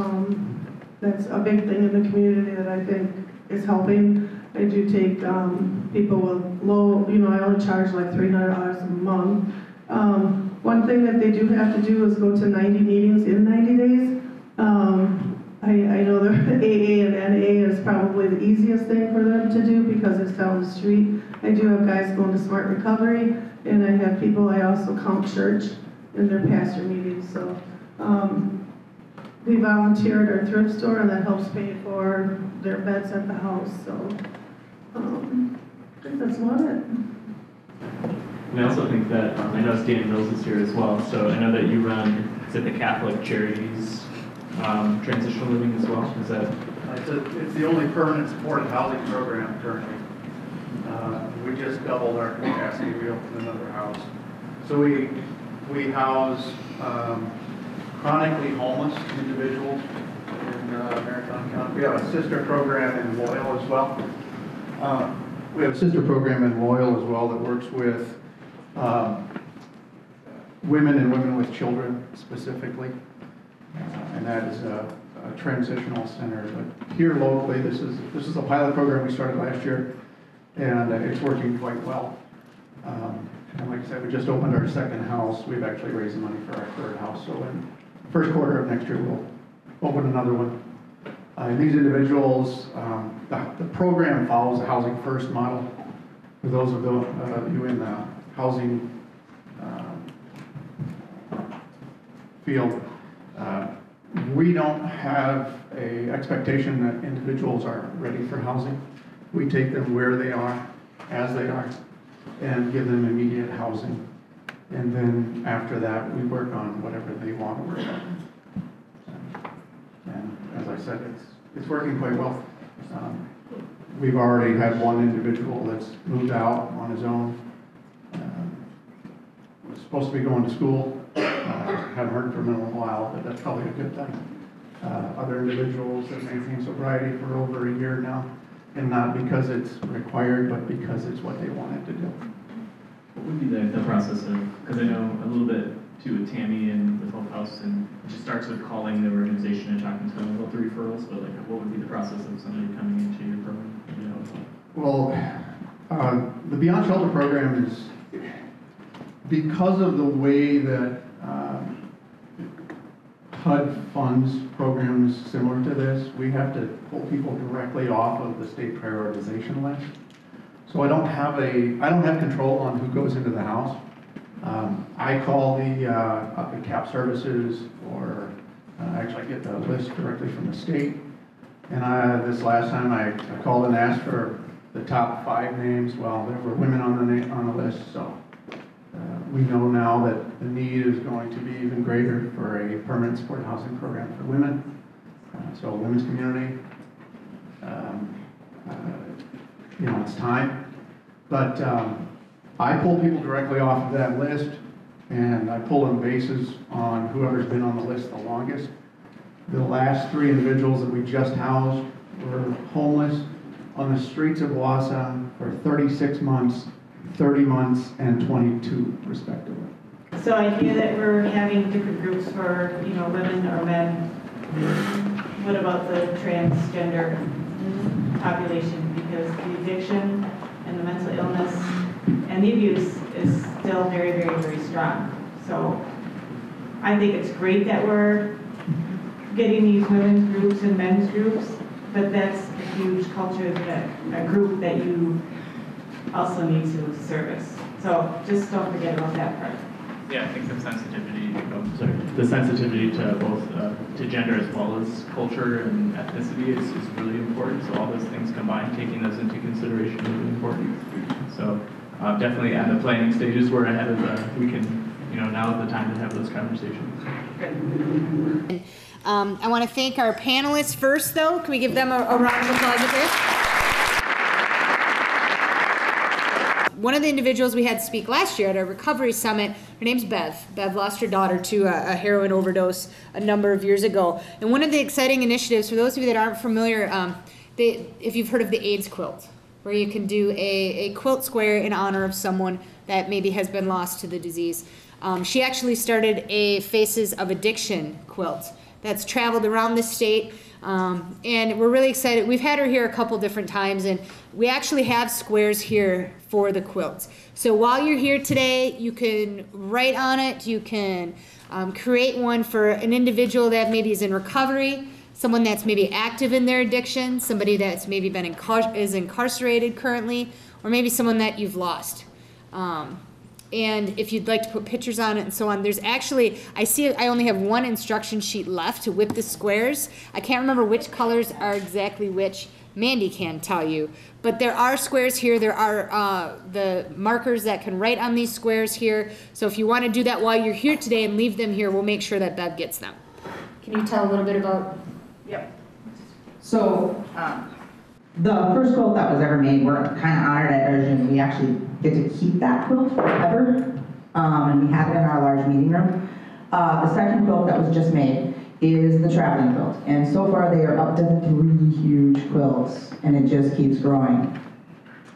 that's a big thing in the community that I think is helping. I do take people with low, I only charge like $300 a month. One thing that they do have to do is go to 90 meetings in 90 days. I know the AA and NA is probably the easiest thing for them to do because it's down the street. I do have guys going to Smart Recovery, and I have people, I also count church in their pastor meetings. So we volunteer at our thrift store, and that helps pay for their beds at the house. So I think that's about it. And I also think that, I know Dan Mills is here as well, so I know that you run, is it the Catholic Charities transitional living as well? Is that? It's the only permanent supported housing program currently. We just doubled our capacity. We opened another house. So we house chronically homeless individuals in Marathon County. We have a sister program in Loyal as well. We have a sister program in Loyal as well that works with women and women with children specifically. And that is a transitional center. But here locally, this is a pilot program we started last year. and it's working quite well. And like I said, we just opened our second house. We've actually raised money for our third house, so in the first quarter of next year, we'll open another one. And these individuals, the program follows the Housing First model. For those of you in the housing field, we don't have an expectation that individuals are ready for housing. We take them where they are, as they are, and give them immediate housing. And then after that, we work on whatever they want to work on. And as I said, it's working quite well. We've already had one individual that's moved out on his own. Was supposed to be going to school. Haven't heard from him in a while, but that's probably a good thing. Other individuals have maintained sobriety for over a year now, and not because it's required, but because it's what they wanted to do. What would be the process of, because I know a little bit too with Tammy and with Hope House, and it just starts with calling the organization and talking to them about the referrals, but like what would be the process of somebody coming into your program? You know? Well, the Beyond Shelter program is, because of the way that HUD funds programs similar to this, we have to pull people directly off of the state prioritization list. So I don't have control on who goes into the house. I call the CAP services, or actually get the list directly from the state. And this last time I called and asked for the top 5 names. Well, there were women on the list, so we know now that the need is going to be even greater for a permanent support housing program for women. So women's community, it's time. But I pull people directly off of that list, and I pull them bases on whoever's been on the list the longest. The last 3 individuals that we just housed were homeless on the streets of Wausau for 36 months, 30 months, and 22, respectively. So I hear that we're having different groups for, women or men. What about the transgender population? Because the addiction and the mental illness and the abuse is still very, very, very strong. So I think it's great that we're getting these women's groups and men's groups, but that's a huge culture, a group that you also need to service. So just don't forget about that part. Yeah, I think the sensitivity to both to gender as well as culture and ethnicity is really important. So all those things combined, taking those into consideration is really important. So definitely at the planning stages, we're ahead of we can, now is the time to have those conversations. I want to thank our panelists first, though. Can we give them a round of applause at this? One of the individuals we had speak last year at our recovery summit, her name's Bev. Bev lost her daughter to a heroin overdose a number of years ago. And one of the exciting initiatives, for those of you that aren't familiar, if you've heard of the AIDS quilt, where you can do a quilt square in honor of someone that maybe has been lost to the disease. She actually started a Faces of Addiction quilt that's traveled around the state. And we're really excited. We've had her here a couple different times, and we actually have squares here for the quilts. So while you're here today, you can write on it. You can create one for an individual that maybe is in recovery, someone that's maybe active in their addiction, somebody that's maybe been is incarcerated currently, or maybe someone that you've lost. And if you'd like to put pictures on it and so on, there's actually, I only have one instruction sheet left with the squares. I can't remember which colors are exactly which. Mandy can tell you. But there are squares here. There are the markers that can write on these squares here. So if you want to do that while you're here today and leave them here, we'll make sure that Bev gets them. Can you tell a little bit about? Yep. So the first quilt that was ever made, we're kind of honored at Urgent. We actually get to keep that quilt forever, and we have it in our large meeting room. The second quilt that was just made is the traveling quilt, and so far they are up to 3 huge quilts, and it just keeps growing.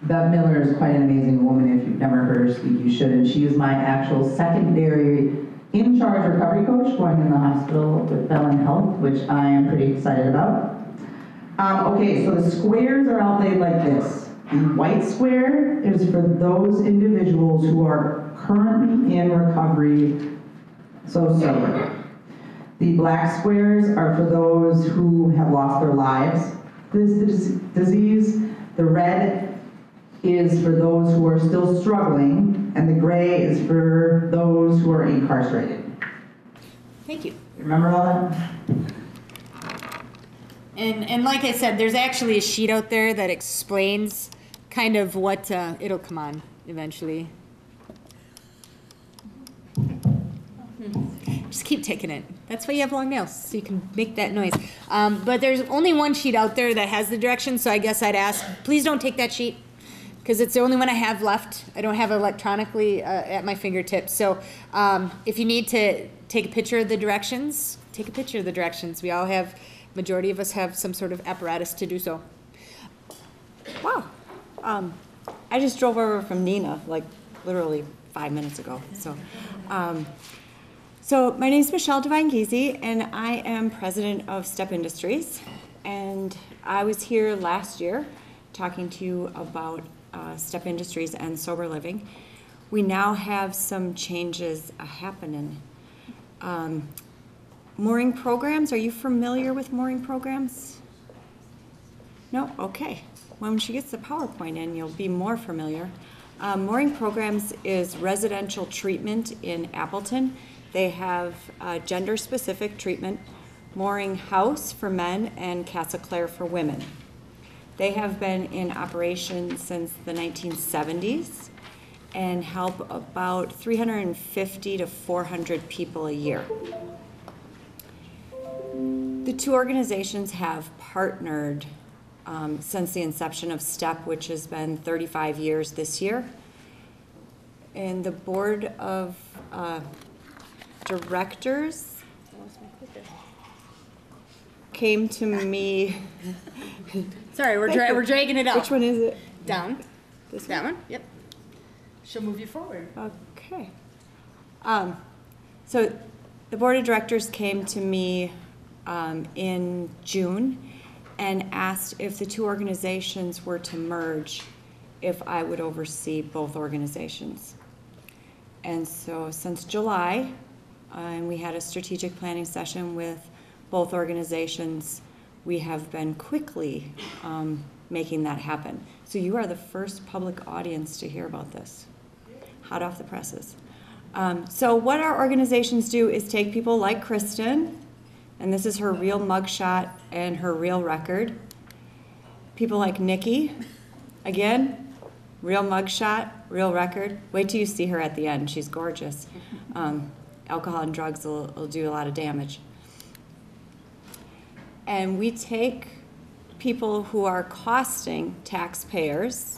Bev Miller is quite an amazing woman. If you've never heard her speak, you should. And she is my actual secondary in-charge recovery coach going in the hospital with Bell Health, which I am pretty excited about. Okay, so the squares are outlaid like this. The white square is for those individuals who are currently in recovery, so sober. The black squares are for those who have lost their lives to this disease. The red is for those who are still struggling, and the gray is for those who are incarcerated. Thank you. Remember all that? And like I said, there's actually a sheet out there that explains kind of what, it'll come on eventually. Just keep taking it. That's why you have long nails, so you can make that noise. But there's only one sheet out there that has the directions, so I guess I'd ask, please don't take that sheet, because it's the only one I have left. I don't have it electronically at my fingertips. So if you need to take a picture of the directions, take a picture of the directions. We all have, majority of us have some sort of apparatus to do so. Wow. I just drove over from Neenah, like literally 5 minutes ago. So my name is Michelle Devine-Giese, and I am president of Step Industries. And I was here last year talking to you about Step Industries and sober living. We now have some changes happening. Mooring programs, are you familiar with mooring programs? No? Okay. When she gets the PowerPoint in, you'll be more familiar. Mooring programs is residential treatment in Appleton. They have gender-specific treatment, Mooring House for men and Casa Clare for women. They have been in operation since the 1970s and help about 350 to 400 people a year. The two organizations have partnered since the inception of STEP, which has been 35 years this year. And the board of directors came to me. Sorry, we're dragging it out. Which one is it? Down. That one? Yep. She'll move you forward. Okay. So the board of directors came to me in June and asked if the two organizations were to merge, if I would oversee both organizations. And so since July, and we had a strategic planning session with both organizations, we have been quickly making that happen. So you are the first public audience to hear about this, hot off the presses. So what our organizations do is take people like Kristen, and this is her real mugshot and her real record. People like Nikki, again, real mugshot, real record. Wait till you see her at the end, she's gorgeous. Alcohol and drugs will do a lot of damage. And we take people who are costing taxpayers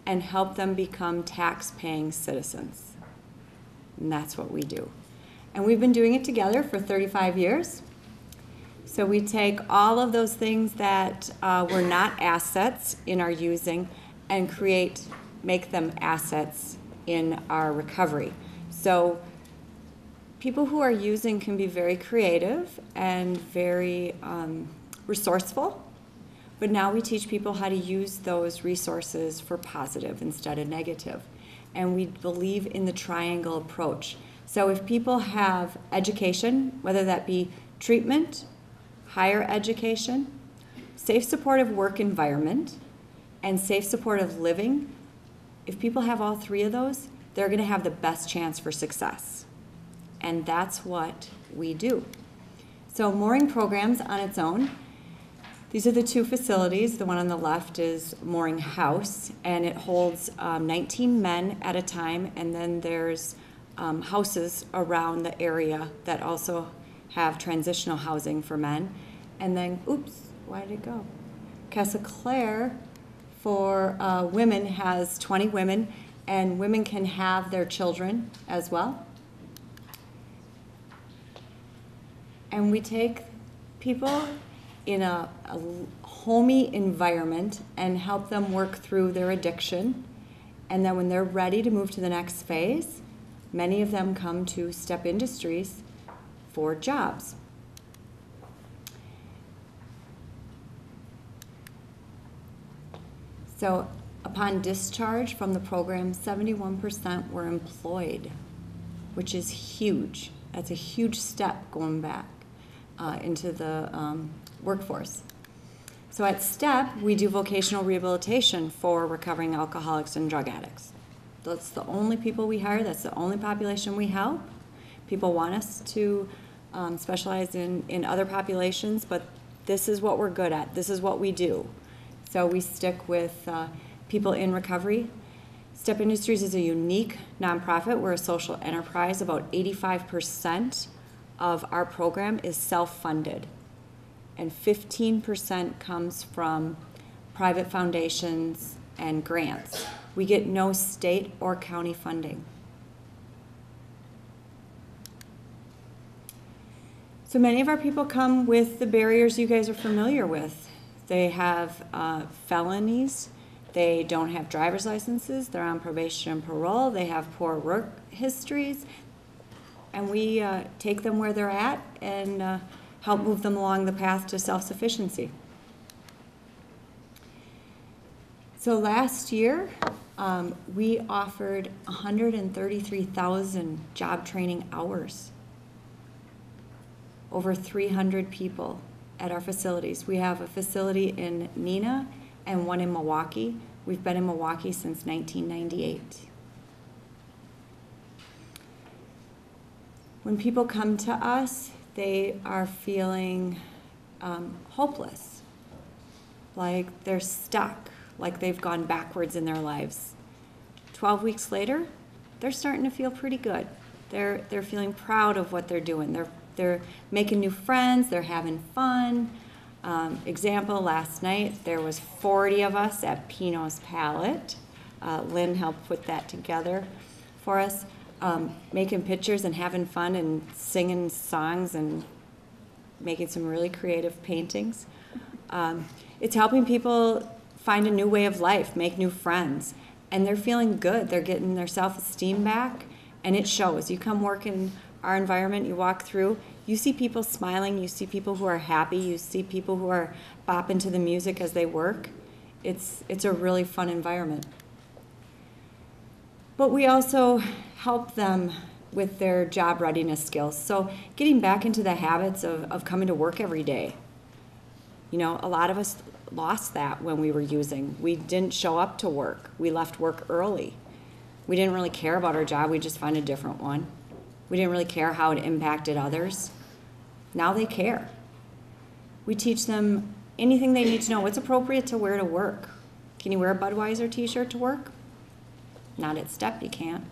and help them become tax-paying citizens. And that's what we do. And we've been doing it together for 35 years. So we take all of those things that were not assets in our using and make them assets in our recovery. So people who are using can be very creative and very resourceful, but now we teach people how to use those resources for positive instead of negative. And we believe in the triangle approach. So if people have education, whether that be treatment, higher education, safe supportive work environment, and safe supportive living, if people have all three of those, they're gonna have the best chance for success. And that's what we do. So mooring programs on its own, these are the two facilities. The one on the left is Mooring House, and it holds 19 men at a time, and then there's houses around the area that also have transitional housing for men. And then, oops, why did it go? Casa Clare for women has 20 women, and women can have their children as well. And we take people in a homey environment and help them work through their addiction. And then when they're ready to move to the next phase, many of them come to Step Industries for jobs. So upon discharge from the program, 71% were employed, which is huge. That's a huge step going back into the workforce. So at STEP, we do vocational rehabilitation for recovering alcoholics and drug addicts. That's the only people we hire. That's the only population we help. People want us to specialize in other populations, but this is what we're good at. This is what we do. So we stick with people in recovery. STEP Industries is a unique nonprofit. We're a social enterprise. About 85% of our program is self-funded, and 15% comes from private foundations and grants. We get no state or county funding. So many of our people come with the barriers you guys are familiar with. They have felonies. They don't have driver's licenses. They're on probation and parole. They have poor work histories. And we take them where they're at and help move them along the path to self-sufficiency. So last year, we offered 133,000 job training hours. Over 300 people at our facilities. We have a facility in Neenah and one in Milwaukee. We've been in Milwaukee since 1998. When people come to us, they are feeling hopeless, like they're stuck, like they've gone backwards in their lives. 12 weeks later, they're starting to feel pretty good. They're feeling proud of what they're doing. They're making new friends, they're having fun. Example, last night there was 40 of us at Pino's Palette. Lynn helped put that together for us, making pictures and having fun and singing songs and making some really creative paintings. It's helping people find a new way of life, make new friends, and they're feeling good. They're getting their self-esteem back, and it shows. You come work in our environment, you walk through, you see people smiling, you see people who are happy, you see people who are bopping to the music as they work. It's a really fun environment. But we also help them with their job readiness skills. So getting back into the habits of coming to work every day. You know, a lot of us lost that when we were using. We didn't show up to work. We left work early. We didn't really care about our job. We just found a different one. We didn't really care how it impacted others. Now they care. We teach them anything they need to know. What's appropriate to wear to work? Can you wear a Budweiser t-shirt to work? Not at STEP, you can't.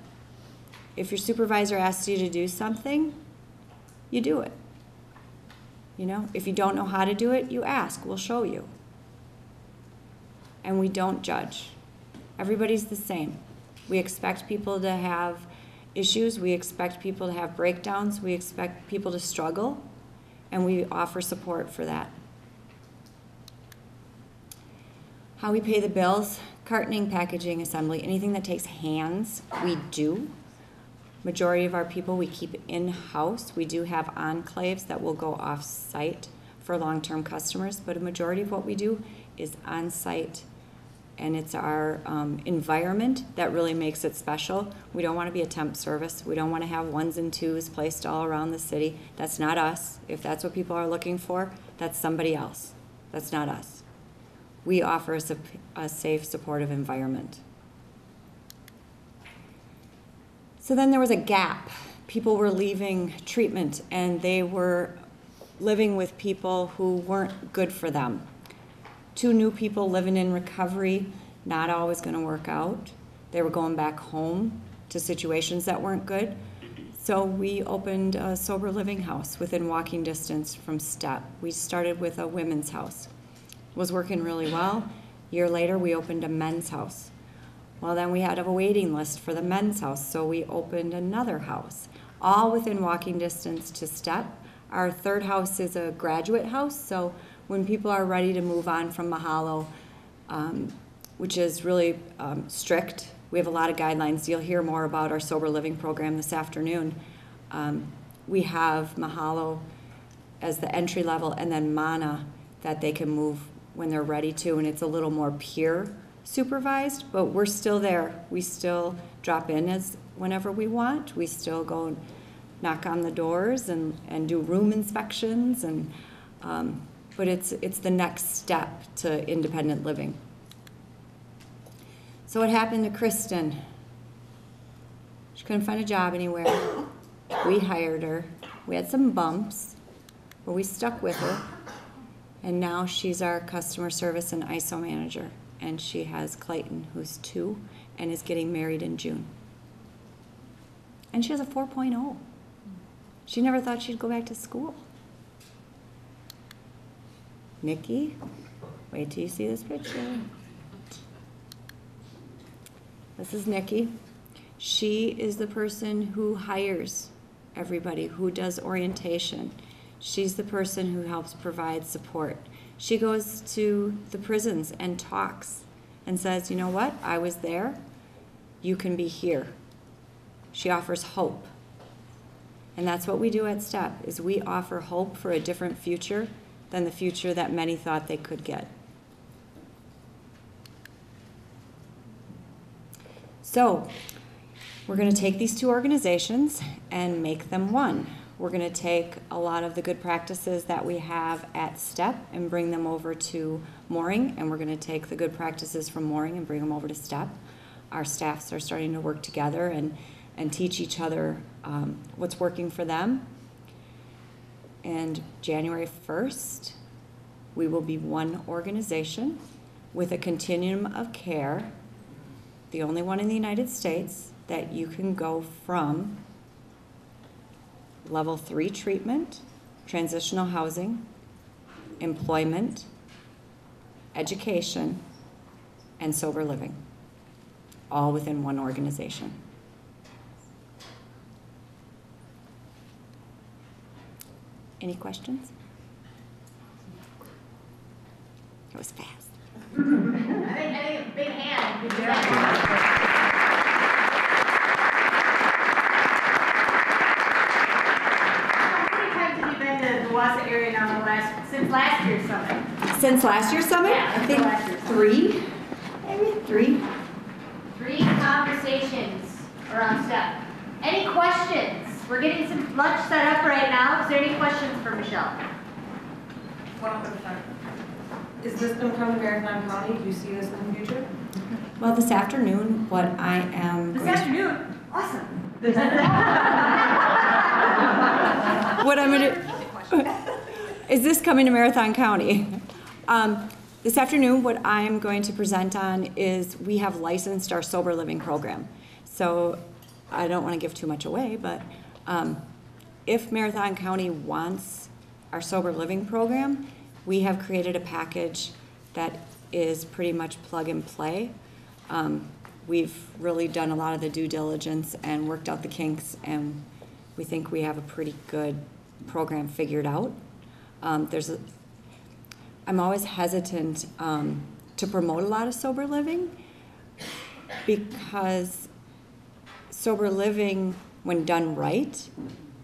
If your supervisor asks you to do something, you do it. You know, if you don't know how to do it, you ask. We'll show you. And we don't judge. Everybody's the same. We expect people to have issues. We expect people to have breakdowns. We expect people to struggle. And we offer support for that. How we pay the bills, cartoning, packaging, assembly, anything that takes hands, we do. Majority of our people we keep in-house. We do have enclaves that will go off-site for long-term customers, but a majority of what we do is on-site. And it's our environment that really makes it special. We don't want to be a temp service. We don't want to have ones and twos placed all around the city. That's not us. If that's what people are looking for, that's somebody else. That's not us. We offer a safe, supportive environment. So then there was a gap. People were leaving treatment and they were living with people who weren't good for them. 2 new people living in recovery, not always going to work out. They were going back home to situations that weren't good. So we opened a sober living house within walking distance from STEP. We started with a women's house. It was working really well. A year later, we opened a men's house. Well, then we had a waiting list for the men's house, so we opened another house, all within walking distance to STEP. Our 3rd house is a graduate house, so when people are ready to move on from Mahalo, which is really strict, we have a lot of guidelines. You'll hear more about our sober living program this afternoon. We have Mahalo as the entry level, and then Mana that they can move when they're ready to, and it's a little more pure supervised, but we're still there. We still drop in as whenever we want. We still go knock on the doors and do room inspections, and but it's the next step to independent living. So what happened to Kristen? She couldn't find a job anywhere. We hired her. We had some bumps, but we stuck with her. And now she's our customer service and ISO manager. And she has Clayton, who's 2, and is getting married in June. And she has a 4.0. She never thought she'd go back to school. Nikki, wait till you see this picture. This is Nikki. She is the person who hires everybody, who does orientation. She's the person who helps provide support. She goes to the prisons and talks and says, you know what, I was there, you can be here. She offers hope. And that's what we do at STEP, is we offer hope for a different future than the future that many thought they could get. So, we're going to take these 2 organizations and make them one. We're going to take a lot of the good practices that we have at STEP and bring them over to Mooring, and we're going to take the good practices from Mooring and bring them over to STEP. Our staffs are starting to work together and teach each other what's working for them. And January 1st, we will be one organization with a continuum of care, the only one in the United States that you can go from level 3 treatment, transitional housing, employment, education, and sober living, all within one organization. Any questions? That was fast. I think a big hand. Good job. The Wausau area now since last year's summit? Since last year's summit? Yeah, I think 3, maybe 3. 3 conversations around STEP. Any questions? We're getting some lunch set up right now. Is there any questions for Michelle? Is this going to come to Marathon County? Do you see this in the future? Well, this afternoon, what I am This going afternoon? Awesome. what I'm going to is this coming to Marathon County? This afternoon, what I'm going to present on is we have licensed our sober living program. So I don't want to give too much away, but if Marathon County wants our sober living program, we have created a package that is pretty much plug and play. We've really done a lot of the due diligence and worked out the kinks, and we think we have a pretty good program figured out. I'm always hesitant to promote a lot of sober living because sober living, when done right,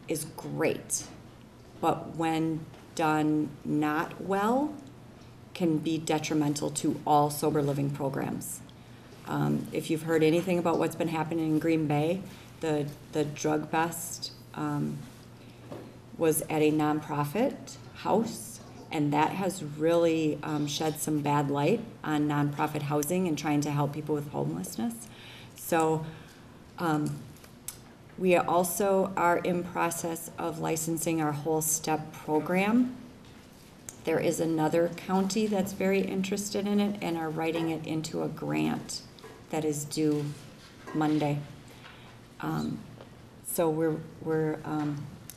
is great, but when done not well, can be detrimental to all sober living programs. If you've heard anything about what's been happening in Green Bay, the drug bust was at a nonprofit house, and that has really shed some bad light on nonprofit housing and trying to help people with homelessness. So we also are in process of licensing our whole STEP program. There is another county that's very interested in it and are writing it into a grant that is due Monday. So we're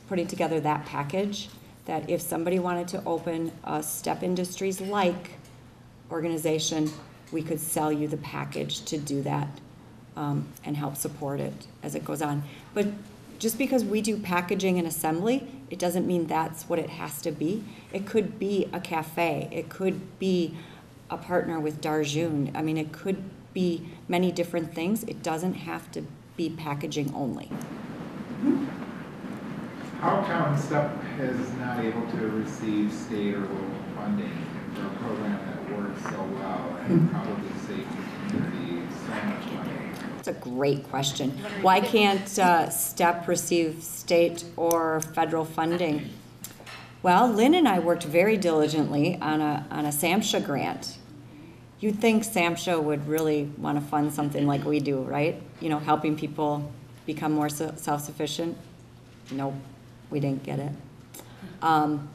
putting together that package that if somebody wanted to open a STEP Industries-like organization, we could sell you the package to do that and help support it as it goes on. But just because we do packaging and assembly, it doesn't mean that's what it has to be. It could be a cafe. It could be a partner with Darjun. I mean, it could be many different things. It doesn't have to be packaging only. How come STEP is not able to receive state or local funding for a program that works so well and probably safe great question. Why can't STEP receive state or federal funding? Well, Lynn and I worked very diligently on a SAMHSA grant. You'd think SAMHSA would really want to fund something like we do, right? You know, helping people become more self-sufficient. Nope, we didn't get it. And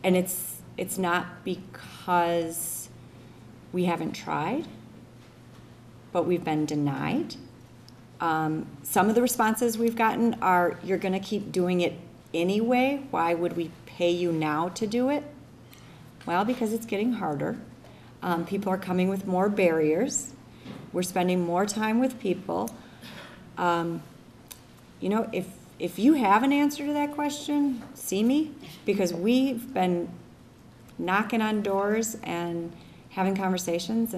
it's not because we haven't tried, but we've been denied. Some of the responses we've gotten are, you're going to keep doing it anyway. Why would we pay you now to do it? Well, because it's getting harder. People are coming with more barriers. We're spending more time with people. You know, if you have an answer to that question, see me, because we've been knocking on doors and having conversations,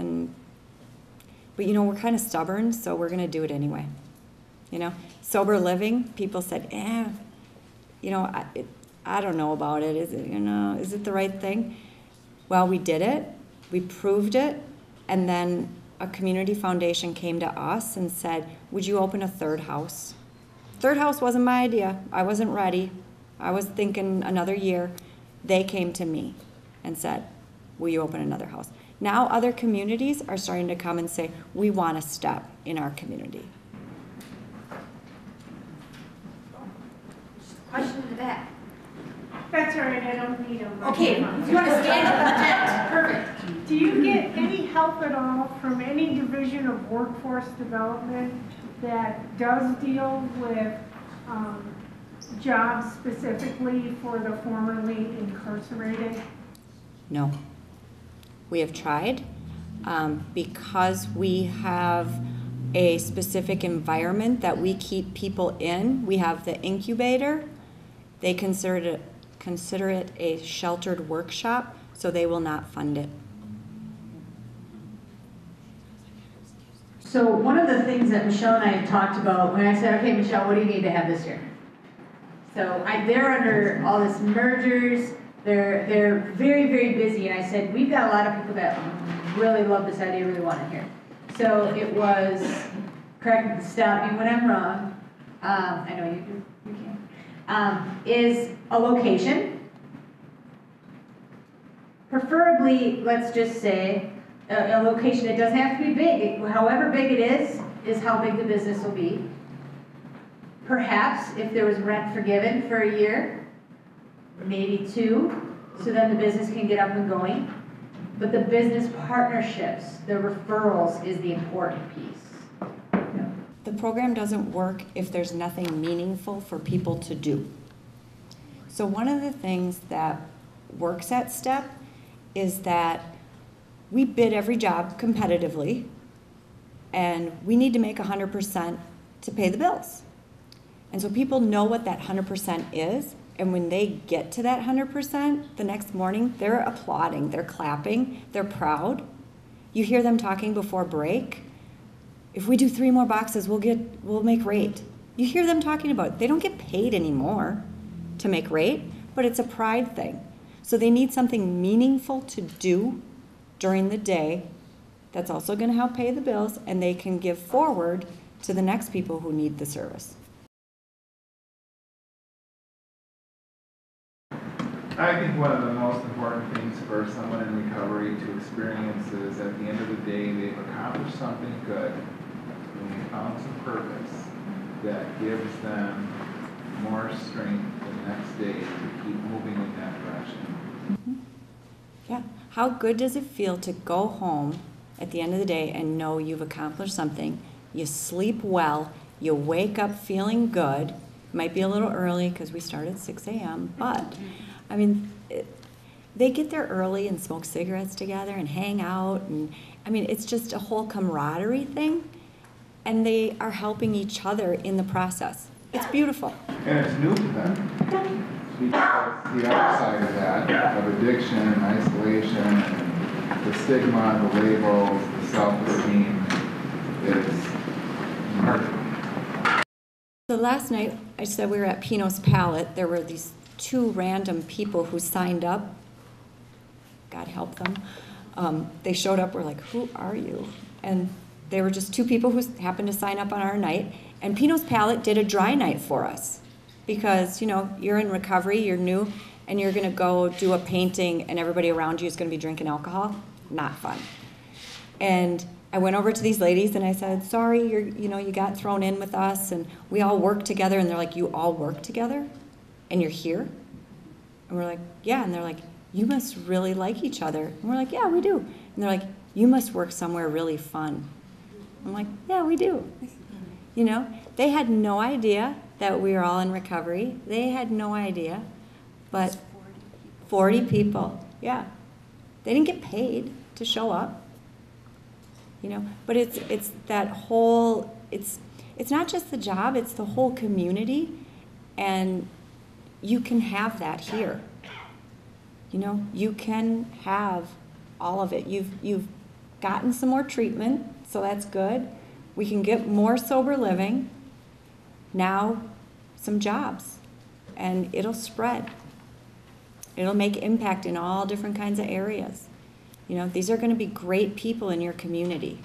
but you know, we're kind of stubborn, so we're going to do it anyway. You know, sober living, people said, you know, I don't know about it. Is it, you know, is it the right thing? Well, we did it. We proved it, and then a community foundation came to us and said, would you open a third house? Third house wasn't my idea. I wasn't ready. I was thinking another year. They came to me and said, will you open another house? Now other communities are starting to come and say, we want a STEP in our community. Question to that. That's all right, I don't need them. Okay, if you want to stand up, perfect. Do you get any help at all from any division of workforce development that does deal with jobs specifically for the formerly incarcerated? No. We have tried. Because we have a specific environment that we keep people in, we have the incubator. They consider it a sheltered workshop, so they will not fund it. So one of the things that Michelle and I have talked about, when I said, okay, Michelle, what do you need to have this year? So they're under all this mergers, they're very, very busy, and I said, we've got a lot of people that really love this idea, really want it here. So it was, stop me when I'm wrong, I know you do, you can, is a location, preferably, let's just say, a location. It doesn't have to be big. However big it is how big the business will be. Perhaps if there was rent forgiven for a year, maybe 2, so then the business can get up and going. But the business partnerships, the referrals is the important piece. The program doesn't work if there's nothing meaningful for people to do. So one of the things that works at STEP is that we bid every job competitively, and we need to make 100% to pay the bills. And so people know what that 100% is, and when they get to that 100%, the next morning, they're applauding, they're clapping, they're proud. You hear them talking before break. If we do 3 more boxes, we'll make rate. You hear them talking about it. They don't get paid anymore to make rate, but it's a pride thing. So they need something meaningful to do during the day that's also going to help pay the bills, and they can give forward to the next people who need the service. I think one of the most important things for someone in recovery to experience is at the end of the day, they've accomplished something good, and they found some purpose that gives them more strength the next day to keep moving in that direction. Mm-hmm. Yeah. How good does it feel to go home at the end of the day and know you've accomplished something? You sleep well, you wake up feeling good. It might be a little early because we start at 6 a.m., but I mean, they get there early and smoke cigarettes together and hang out, and I mean, it's just a whole camaraderie thing, and they are helping each other in the process. It's beautiful. And it's new to them. Because the other side of that, of addiction and isolation, and the stigma, the labels, the self-esteem, is hard. So last night, I said we were at Pino's Palette. There were these 2 random people who signed up. God help them. They showed up, we're like, who are you? And They were just two people who happened to sign up on our night, and Pino's Palette did a dry night for us because, you know, you're in recovery, you're new, and you're going to go do a painting and everybody around you is going to be drinking alcohol. Not fun. And I went over to these ladies and I said, sorry, you got thrown in with us and we all work together. And they're like, you all work together and you're here? And we're like, yeah. And they're like, you must really like each other. And we're like, yeah, we do. And they're like, you must work somewhere really fun. I'm like, yeah, we do. You know, they had no idea that we were all in recovery. They had no idea. But 40 people, yeah. They didn't get paid to show up. You know, but it's that whole, it's not just the job, it's the whole community, and you can have that here. You know, you can have all of it. You've gotten some more treatment, so that's good. We can get more sober living. Now, some jobs, and it'll spread. It'll make impact in all different kinds of areas. You know, these are going to be great people in your community.